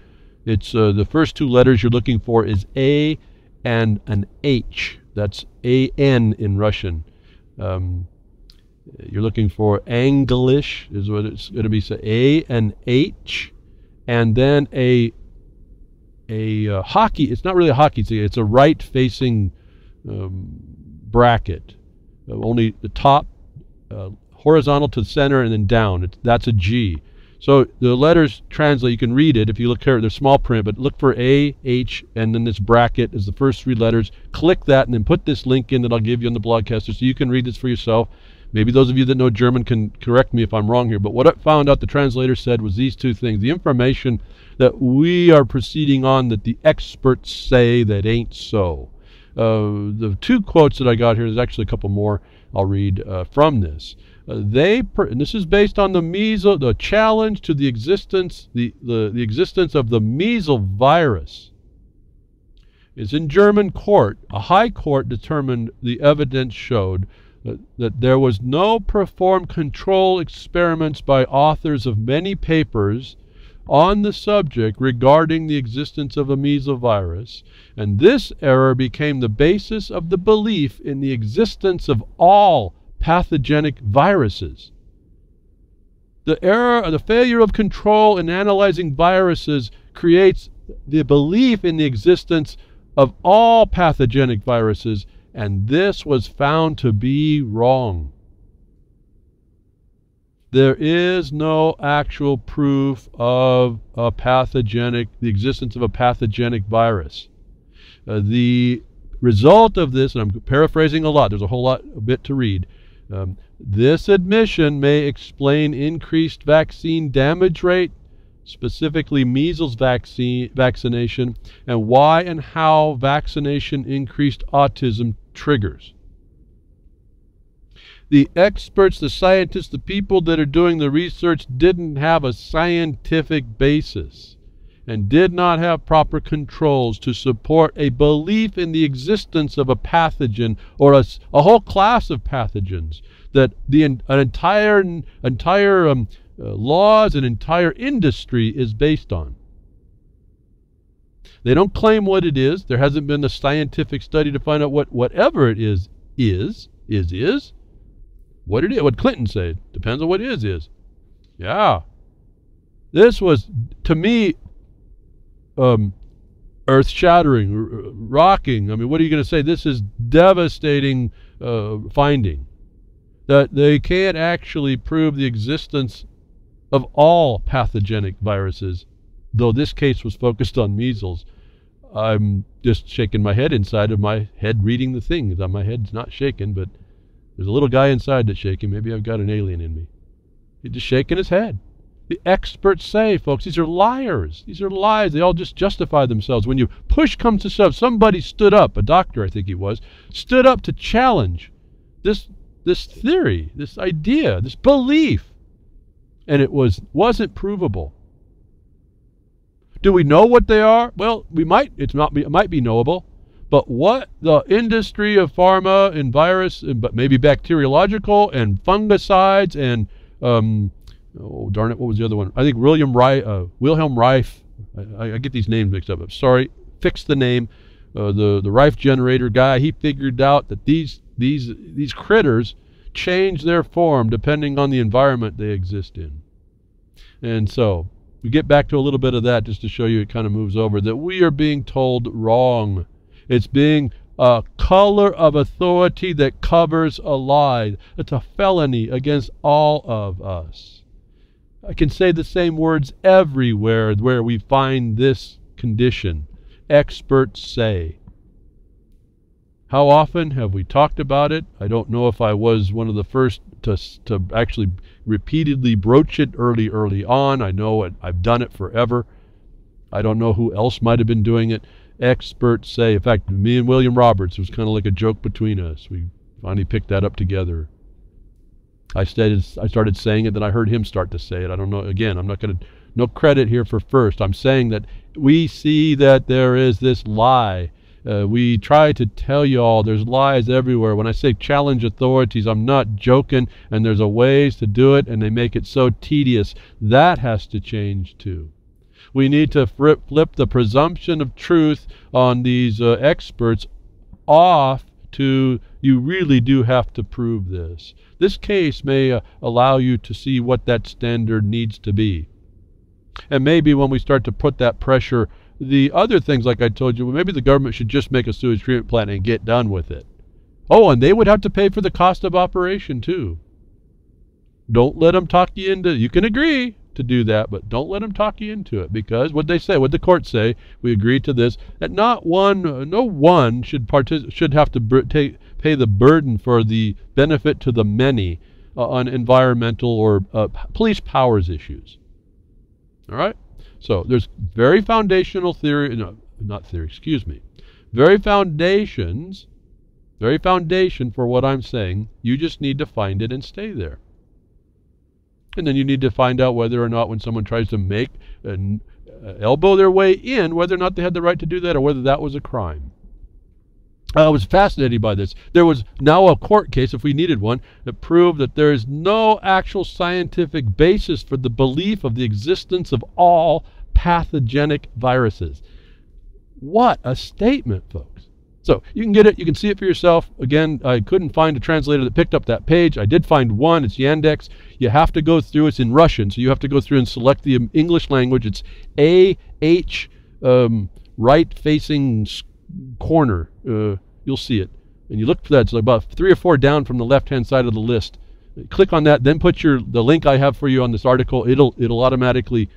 It's the first two letters you're looking for is A and an H. That's A-N in Russian. You're looking for Anglish is what it's going to be. So A and H, and then a hockey. It's not really a hockey stick. It's a right-facing bracket. Only the top, horizontal to the center, and then down. That's a G. So the letters translate. You can read it if you look here. They're small print, but look for A, H, and then this bracket is the first three letters. Click that, and then put this link in that I'll give you on the blogcaster, so you can read this for yourself. Maybe those of you that know German can correct me if I'm wrong here, but what I found out the translator said was these two things. The information that we are proceeding on that the experts say that ain't so. The two quotes that I got here, there's actually a couple more I'll read from this. And this is based on the challenge to the existence, the existence of the measles virus. It's in German court. A high court determined the evidence showed that there was no performed control experiments by authors of many papers on the subject regarding the existence of a measles virus, and this error became the basis of the belief in the existence of all pathogenic viruses. The failure of control in analyzing viruses creates the belief in the existence of all pathogenic viruses, and this was found to be wrong. There is no actual proof of the existence of a pathogenic virus. The result of this, and I'm paraphrasing a lot, there's a bit to read. This admission may explain increased vaccine damage rate, specifically measles vaccination, and why and how vaccination increased autism triggers. The experts, the scientists, the people that are doing the research didn't have a scientific basis and did not have proper controls to support a belief in the existence of a pathogen or a whole class of pathogens that an entire laws and entire industry is based on. They don't claim what it is. There hasn't been a scientific study to find out what whatever it is. What it is, what Clinton said, depends on what is. Yeah. This was, to me, earth-shattering, rocking. I mean, what are you going to say? This is devastating finding. That they can't actually prove the existence of all pathogenic viruses, though this case was focused on measles. I'm just shaking my head inside of my head reading the things. My head's not shaking, but there's a little guy inside that's shaking. Maybe I've got an alien in me. He's just shaking his head. The experts say, folks, these are liars. These are lies. They all just justify themselves. When you push comes to shove, somebody stood up, a doctor I think he was, stood up to challenge this theory, this idea, this belief. And it wasn't provable. Do we know what they are? Well, we might. It might be knowable. But what the industry of pharma and virus, but maybe bacteriological and fungicides and oh darn it, what was the other one? I think Wilhelm Reif. I get these names mixed up. I'm sorry. Fix the name. The Reif generator guy. He figured out that these critters change their form depending on the environment they exist in. And so we get back to a little bit of that just to show you it kind of moves over that we are being told wrong. It's being a color of authority that covers a lie. It's a felony against all of us. I can say the same words everywhere where we find this condition. Experts say. How often have we talked about it? I don't know if I was one of the first to actually repeatedly broach it early on. I know I've done it forever. I don't know who else might have been doing it. Experts say. In fact, me and William Roberts, it was kind of like a joke between us. We finally picked that up together. I started saying it, then I heard him start to say it. I don't know. Again, I'm not going to, no credit here for first. I'm saying that we see that there is this lie. We try to tell you all there's lies everywhere. When I say challenge authorities, I'm not joking, and there's a ways to do it, and they make it so tedious. That has to change too. We need to flip the presumption of truth on these experts off to you really do have to prove this. This case may allow you to see what that standard needs to be. And maybe when we start to put that pressure, the other things like I told you, well, maybe the government should just make a sewage treatment plant and get done with it. Oh, and they would have to pay for the cost of operation too. Don't let them talk you into, you can agree to do that, but don't let them talk you into it, because what they say, what the courts say, we agree to this, that no one should have to pay the burden for the benefit to the many on environmental or police powers issues. All right? So there's very foundational theory, very foundation for what I'm saying. You just need to find it and stay there. And then you need to find out whether or not when someone tries to elbow their way in, whether or not they had the right to do that or whether that was a crime. I was fascinated by this. There was now a court case, if we needed one, that proved that there is no actual scientific basis for the belief of the existence of all pathogenic viruses. What a statement, folks. So you can get it, you can see it for yourself. Again, I couldn't find a translator that picked up that page. I did find one, it's Yandex. You have to go through, it's in Russian, so you have to go through and select the English language. It's AH right-facing corner. You'll see it. And you look for that, it's like about 3 or 4 down from the left-hand side of the list. Click on that, then put the link I have for you on this article. It'll automatically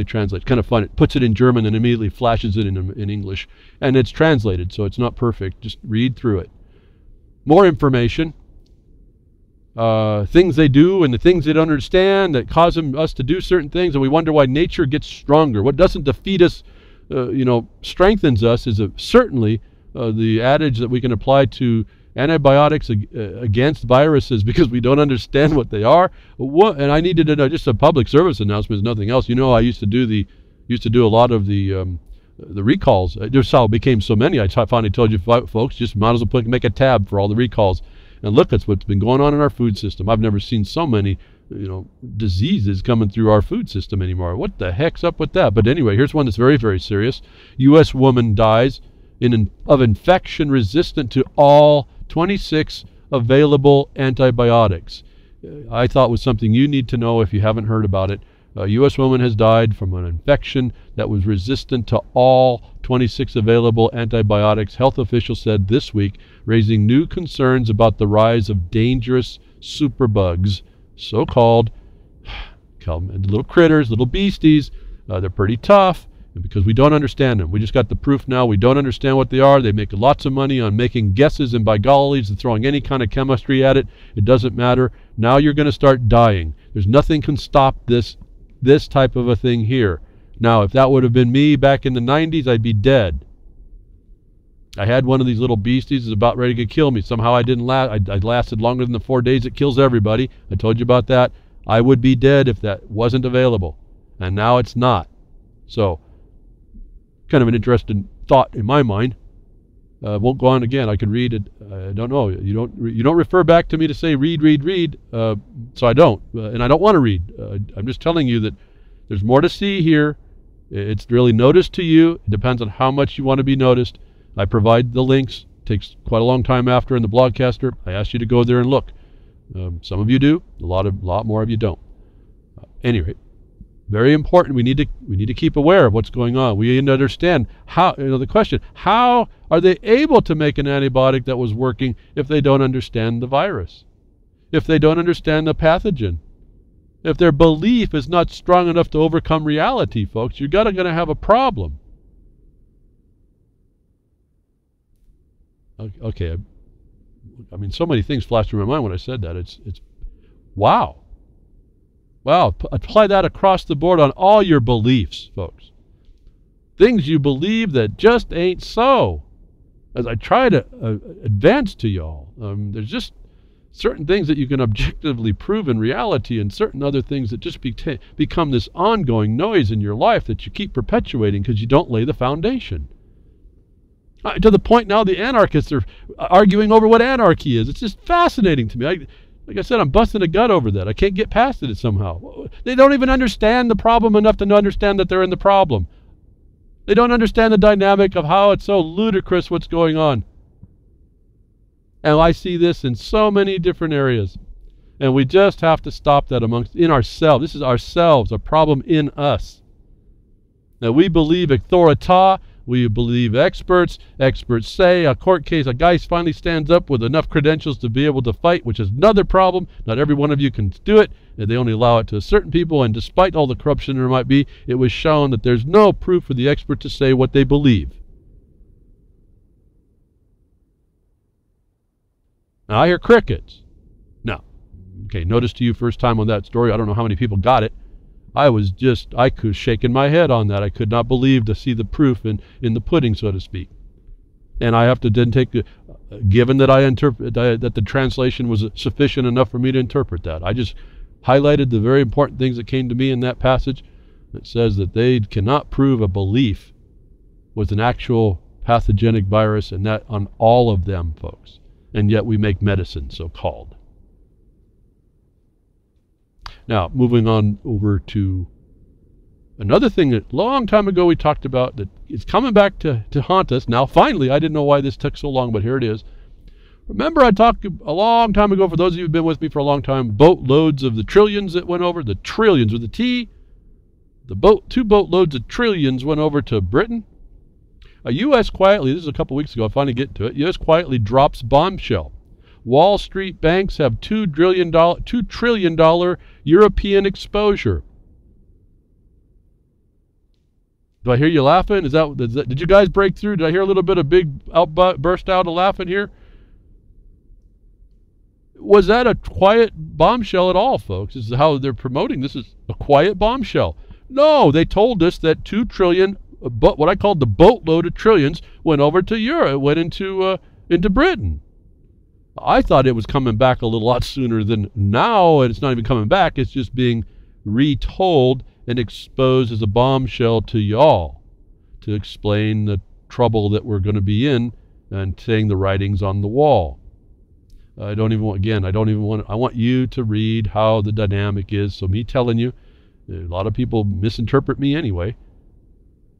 translate. It's kind of fun. It puts it in German and immediately flashes it in English. And it's translated, so it's not perfect. Just read through it. More information. things they do and the things they don't understand that cause us to do certain things, and we wonder why nature gets stronger. What doesn't defeat us, strengthens us is certainly the adage that we can apply to antibiotics against viruses because we don't understand what they are. And I needed just a public service announcement, nothing else. I used to do a lot of the recalls. Just how it became so many. I finally told you folks, just might as well make a tab for all the recalls and look at what's been going on in our food system. I've never seen so many diseases coming through our food system anymore. What the heck's up with that? But anyway, here's one that's very, very serious. U.S. woman dies of infection resistant to all 26 available antibiotics. I thought was something you need to know if you haven't heard about it. A U.S. woman has died from an infection that was resistant to all 26 available antibiotics, health officials said this week, raising new concerns about the rise of dangerous superbugs, so-called little critters, little beasties. They're pretty tough, and because we don't understand them. We just got the proof now. We don't understand what they are. They make lots of money on making guesses, and by gollies, and throwing any kind of chemistry at it. It doesn't matter. Now you're going to start dying. There's nothing can stop this type of a thing here. Now, if that would have been me back in the 90s, I'd be dead. I had one of these little beasties that was about ready to kill me. Somehow I didn't last. I lasted longer than the 4 days it kills everybody. I told you about that. I would be dead if that wasn't available. And now it's not. So, kind of an interesting thought in my mind. Won't go on again. I could read it. I don't know. You don't refer back to me to say read. So I don't, and I don't want to read. I'm just telling you that there's more to see here. It's really noticed to you. It depends on how much you want to be noticed. I provide the links. It takes quite a long time after in the blogcaster. I asked you to go there and look. Some of you do. A lot more of you don't. Anyway. Very important. We need to keep aware of what's going on. We need to understand how. The question: how are they able to make an antibiotic that was working if they don't understand the virus? If they don't understand the pathogen? If their belief is not strong enough to overcome reality, folks, you're going to have a problem. Okay. I mean, so many things flashed through my mind when I said that. It's wow. Wow, apply that across the board on all your beliefs, folks. Things you believe that just ain't so. As I try to advance to y'all, there's just certain things that you can objectively prove in reality and certain other things that just become this ongoing noise in your life that you keep perpetuating because you don't lay the foundation. To the point now the anarchists are arguing over what anarchy is. It's just fascinating to me. Like I said, I'm busting a gut over that. I can't get past it somehow. They don't even understand the problem enough to understand that they're in the problem. They don't understand the dynamic of how it's so ludicrous what's going on. And I see this in so many different areas. And we just have to stop that in ourselves. This is ourselves, a problem in us. Now we believe authorita. We believe experts. Experts say a court case, a guy finally stands up with enough credentials to be able to fight, which is another problem. Not every one of you can do it. They only allow it to certain people, and despite all the corruption there might be, it was shown that there's no proof for the expert to say what they believe. Now I hear crickets. Now, okay, notice to you first time on that story, I don't know how many people got it. I was shaking my head on that. I could not believe to see the proof in the pudding, so to speak. And I have to then take given that that the translation was sufficient enough for me to interpret that. I just highlighted the very important things that came to me in that passage. It says that they cannot prove a belief with an actual pathogenic virus, and that on all of them, folks. And yet we make medicine, so-called. Now, moving on over to another thing that a long time ago we talked about that is coming back to haunt us. Now, finally, I didn't know why this took so long, but here it is. Remember I talked a long time ago, for those of you who've been with me for a long time, boatloads of the trillions that went over, the trillions with a T. Two boatloads of trillions went over to Britain. A U.S. quietly, this is a couple weeks ago, I finally get to it, U.S. quietly drops bombshell. Wall Street banks have $2 trillion European exposure. Do I hear you laughing? Did you guys break through? Did I hear a little bit of big burst out of laughing here? Was that a quiet bombshell at all, folks? This is how they're promoting this is a quiet bombshell. No, they told us that 2 trillion, but what I called the boatload of trillions, went over to Europe, went into Britain. I thought it was coming back a lot sooner than now, and it's not even coming back. It's just being retold and exposed as a bombshell to y'all to explain the trouble that we're going to be in and saying the writing's on the wall. I want you to read how the dynamic is. So me telling you, a lot of people misinterpret me anyway.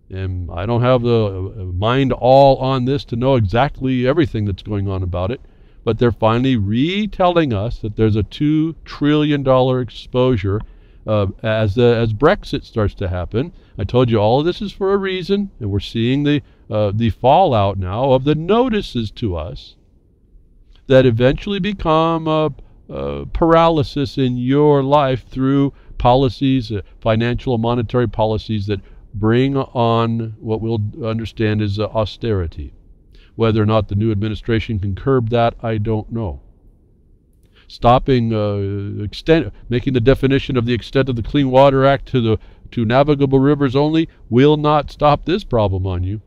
And I don't have the mind all on this to know exactly everything that's going on about it. But they're finally retelling us that there's a $2 trillion exposure as Brexit starts to happen. I told you all of this is for a reason, and we're seeing the fallout now of the notices to us that eventually become paralysis in your life through policies, financial and monetary policies that bring on what we'll understand as austerity. Whether or not the new administration can curb that, I don't know. Stopping, making the definition of the extent of the Clean Water Act to navigable rivers only will not stop this problem on you.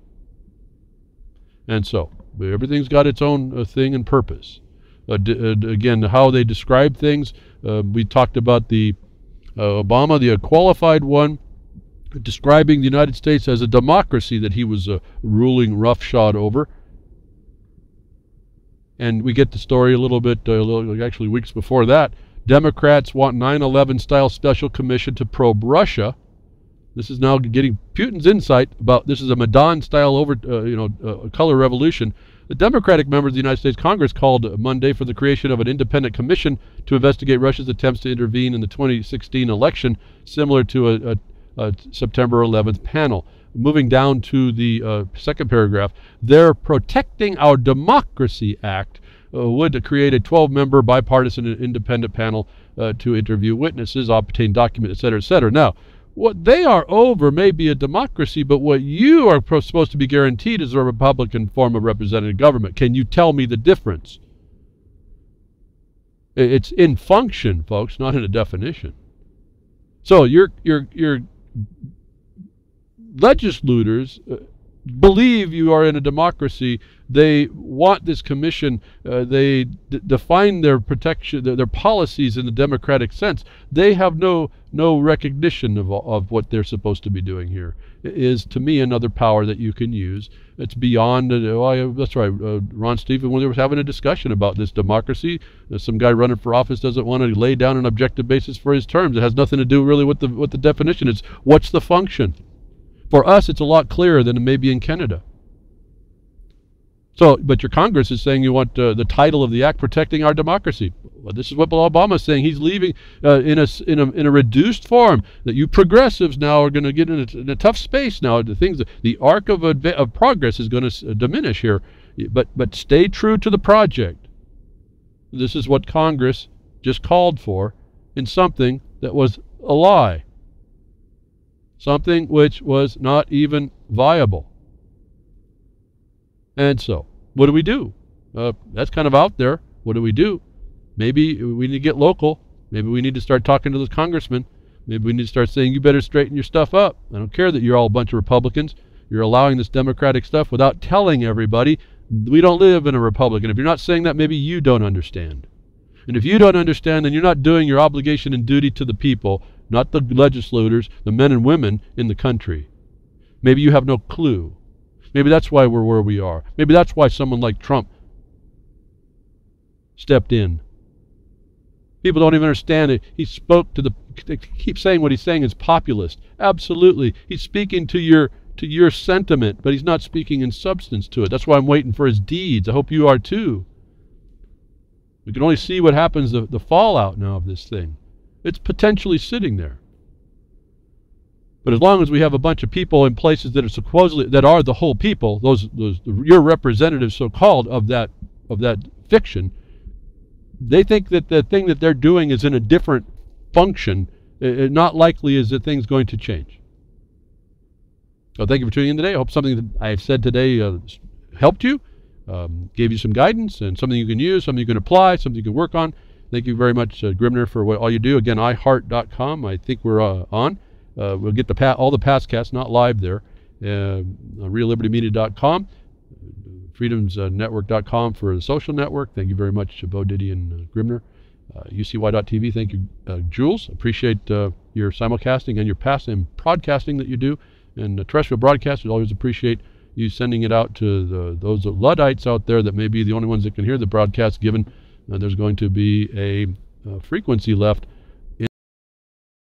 And so, everything's got its own thing and purpose. Again, how they describe things, we talked about the Obama, the qualified one, describing the United States as a democracy that he was ruling roughshod over. And we get the story a little bit, actually weeks before that. Democrats want 9/11 style special commission to probe Russia. This is now getting Putin's insight about this is a Maidan style color revolution. The Democratic members of the United States Congress called Monday for the creation of an independent commission to investigate Russia's attempts to intervene in the 2016 election, similar to a September 11th panel. Moving down to the second paragraph, their Protecting Our Democracy Act would create a 12-member bipartisan independent panel to interview witnesses, obtain documents, etc., etc. Now, what they are over may be a democracy, but what you are supposed to be guaranteed is a Republican form of representative government. Can you tell me the difference? It's in function, folks, not in a definition. So your legislators believe you are in a democracy. They want this commission. They define their protection, their policies in the democratic sense. They have no recognition of what they're supposed to be doing here. It is, to me, another power that you can use. It's beyond, that's right, Ron Stephen, when they were having a discussion about this democracy, some guy running for office doesn't want to lay down an objective basis for his terms. It has nothing to do really with the definition. It's what's the function. For us, it's a lot clearer than it may be in Canada. So, but your Congress is saying you want the title of the act, Protecting Our Democracy. Well, this is what Obama is saying. He's leaving in a reduced form. That you progressives now are going to get in a tough space now. The arc of progress is going to diminish here. But stay true to the project. This is what Congress just called for in something that was a lie. Something which was not even viable. And so, what do we do? That's kind of out there. What do we do? Maybe we need to get local. Maybe we need to start talking to those congressmen. Maybe we need to start saying, you better straighten your stuff up. I don't care that you're all a bunch of Republicans. You're allowing this Democratic stuff without telling everybody. We don't live in a republic. And if you're not saying that, maybe you don't understand. And if you don't understand, then you're not doing your obligation and duty to the people, not the legislators, the men and women in the country. Maybe you have no clue. Maybe that's why we're where we are. Maybe that's why someone like Trump stepped in. People don't even understand it. He spoke to keep saying what he's saying is populist. Absolutely. He's speaking to your sentiment, but he's not speaking in substance to it. That's why I'm waiting for his deeds. I hope you are too. We can only see what happens, the fallout now of this thing. It's potentially sitting there. But as long as we have a bunch of people in places that are supposedly that are the whole people, those your representatives, so-called, of that fiction, they think that the thing that they're doing is in a different function. Not likely is that thing's going to change. So thank you for tuning in today. I hope something that I have said today helped you. gave you some guidance and something you can use, something you can apply, something you can work on. Thank you very much, Grimner, for all you do. Again, iHeart.com. I think we're on. We'll get all the past casts, not live there. RealLibertyMedia.com. freedomsnetwork.com for the social network. Thank you very much, Bo Diddy and Grimner. UCY.tv, thank you, Jules. Appreciate your simulcasting and your past and broadcasting that you do. And terrestrial broadcasters always appreciate you sending it out to those Luddites out there that may be the only ones that can hear the broadcast, given there's going to be a frequency left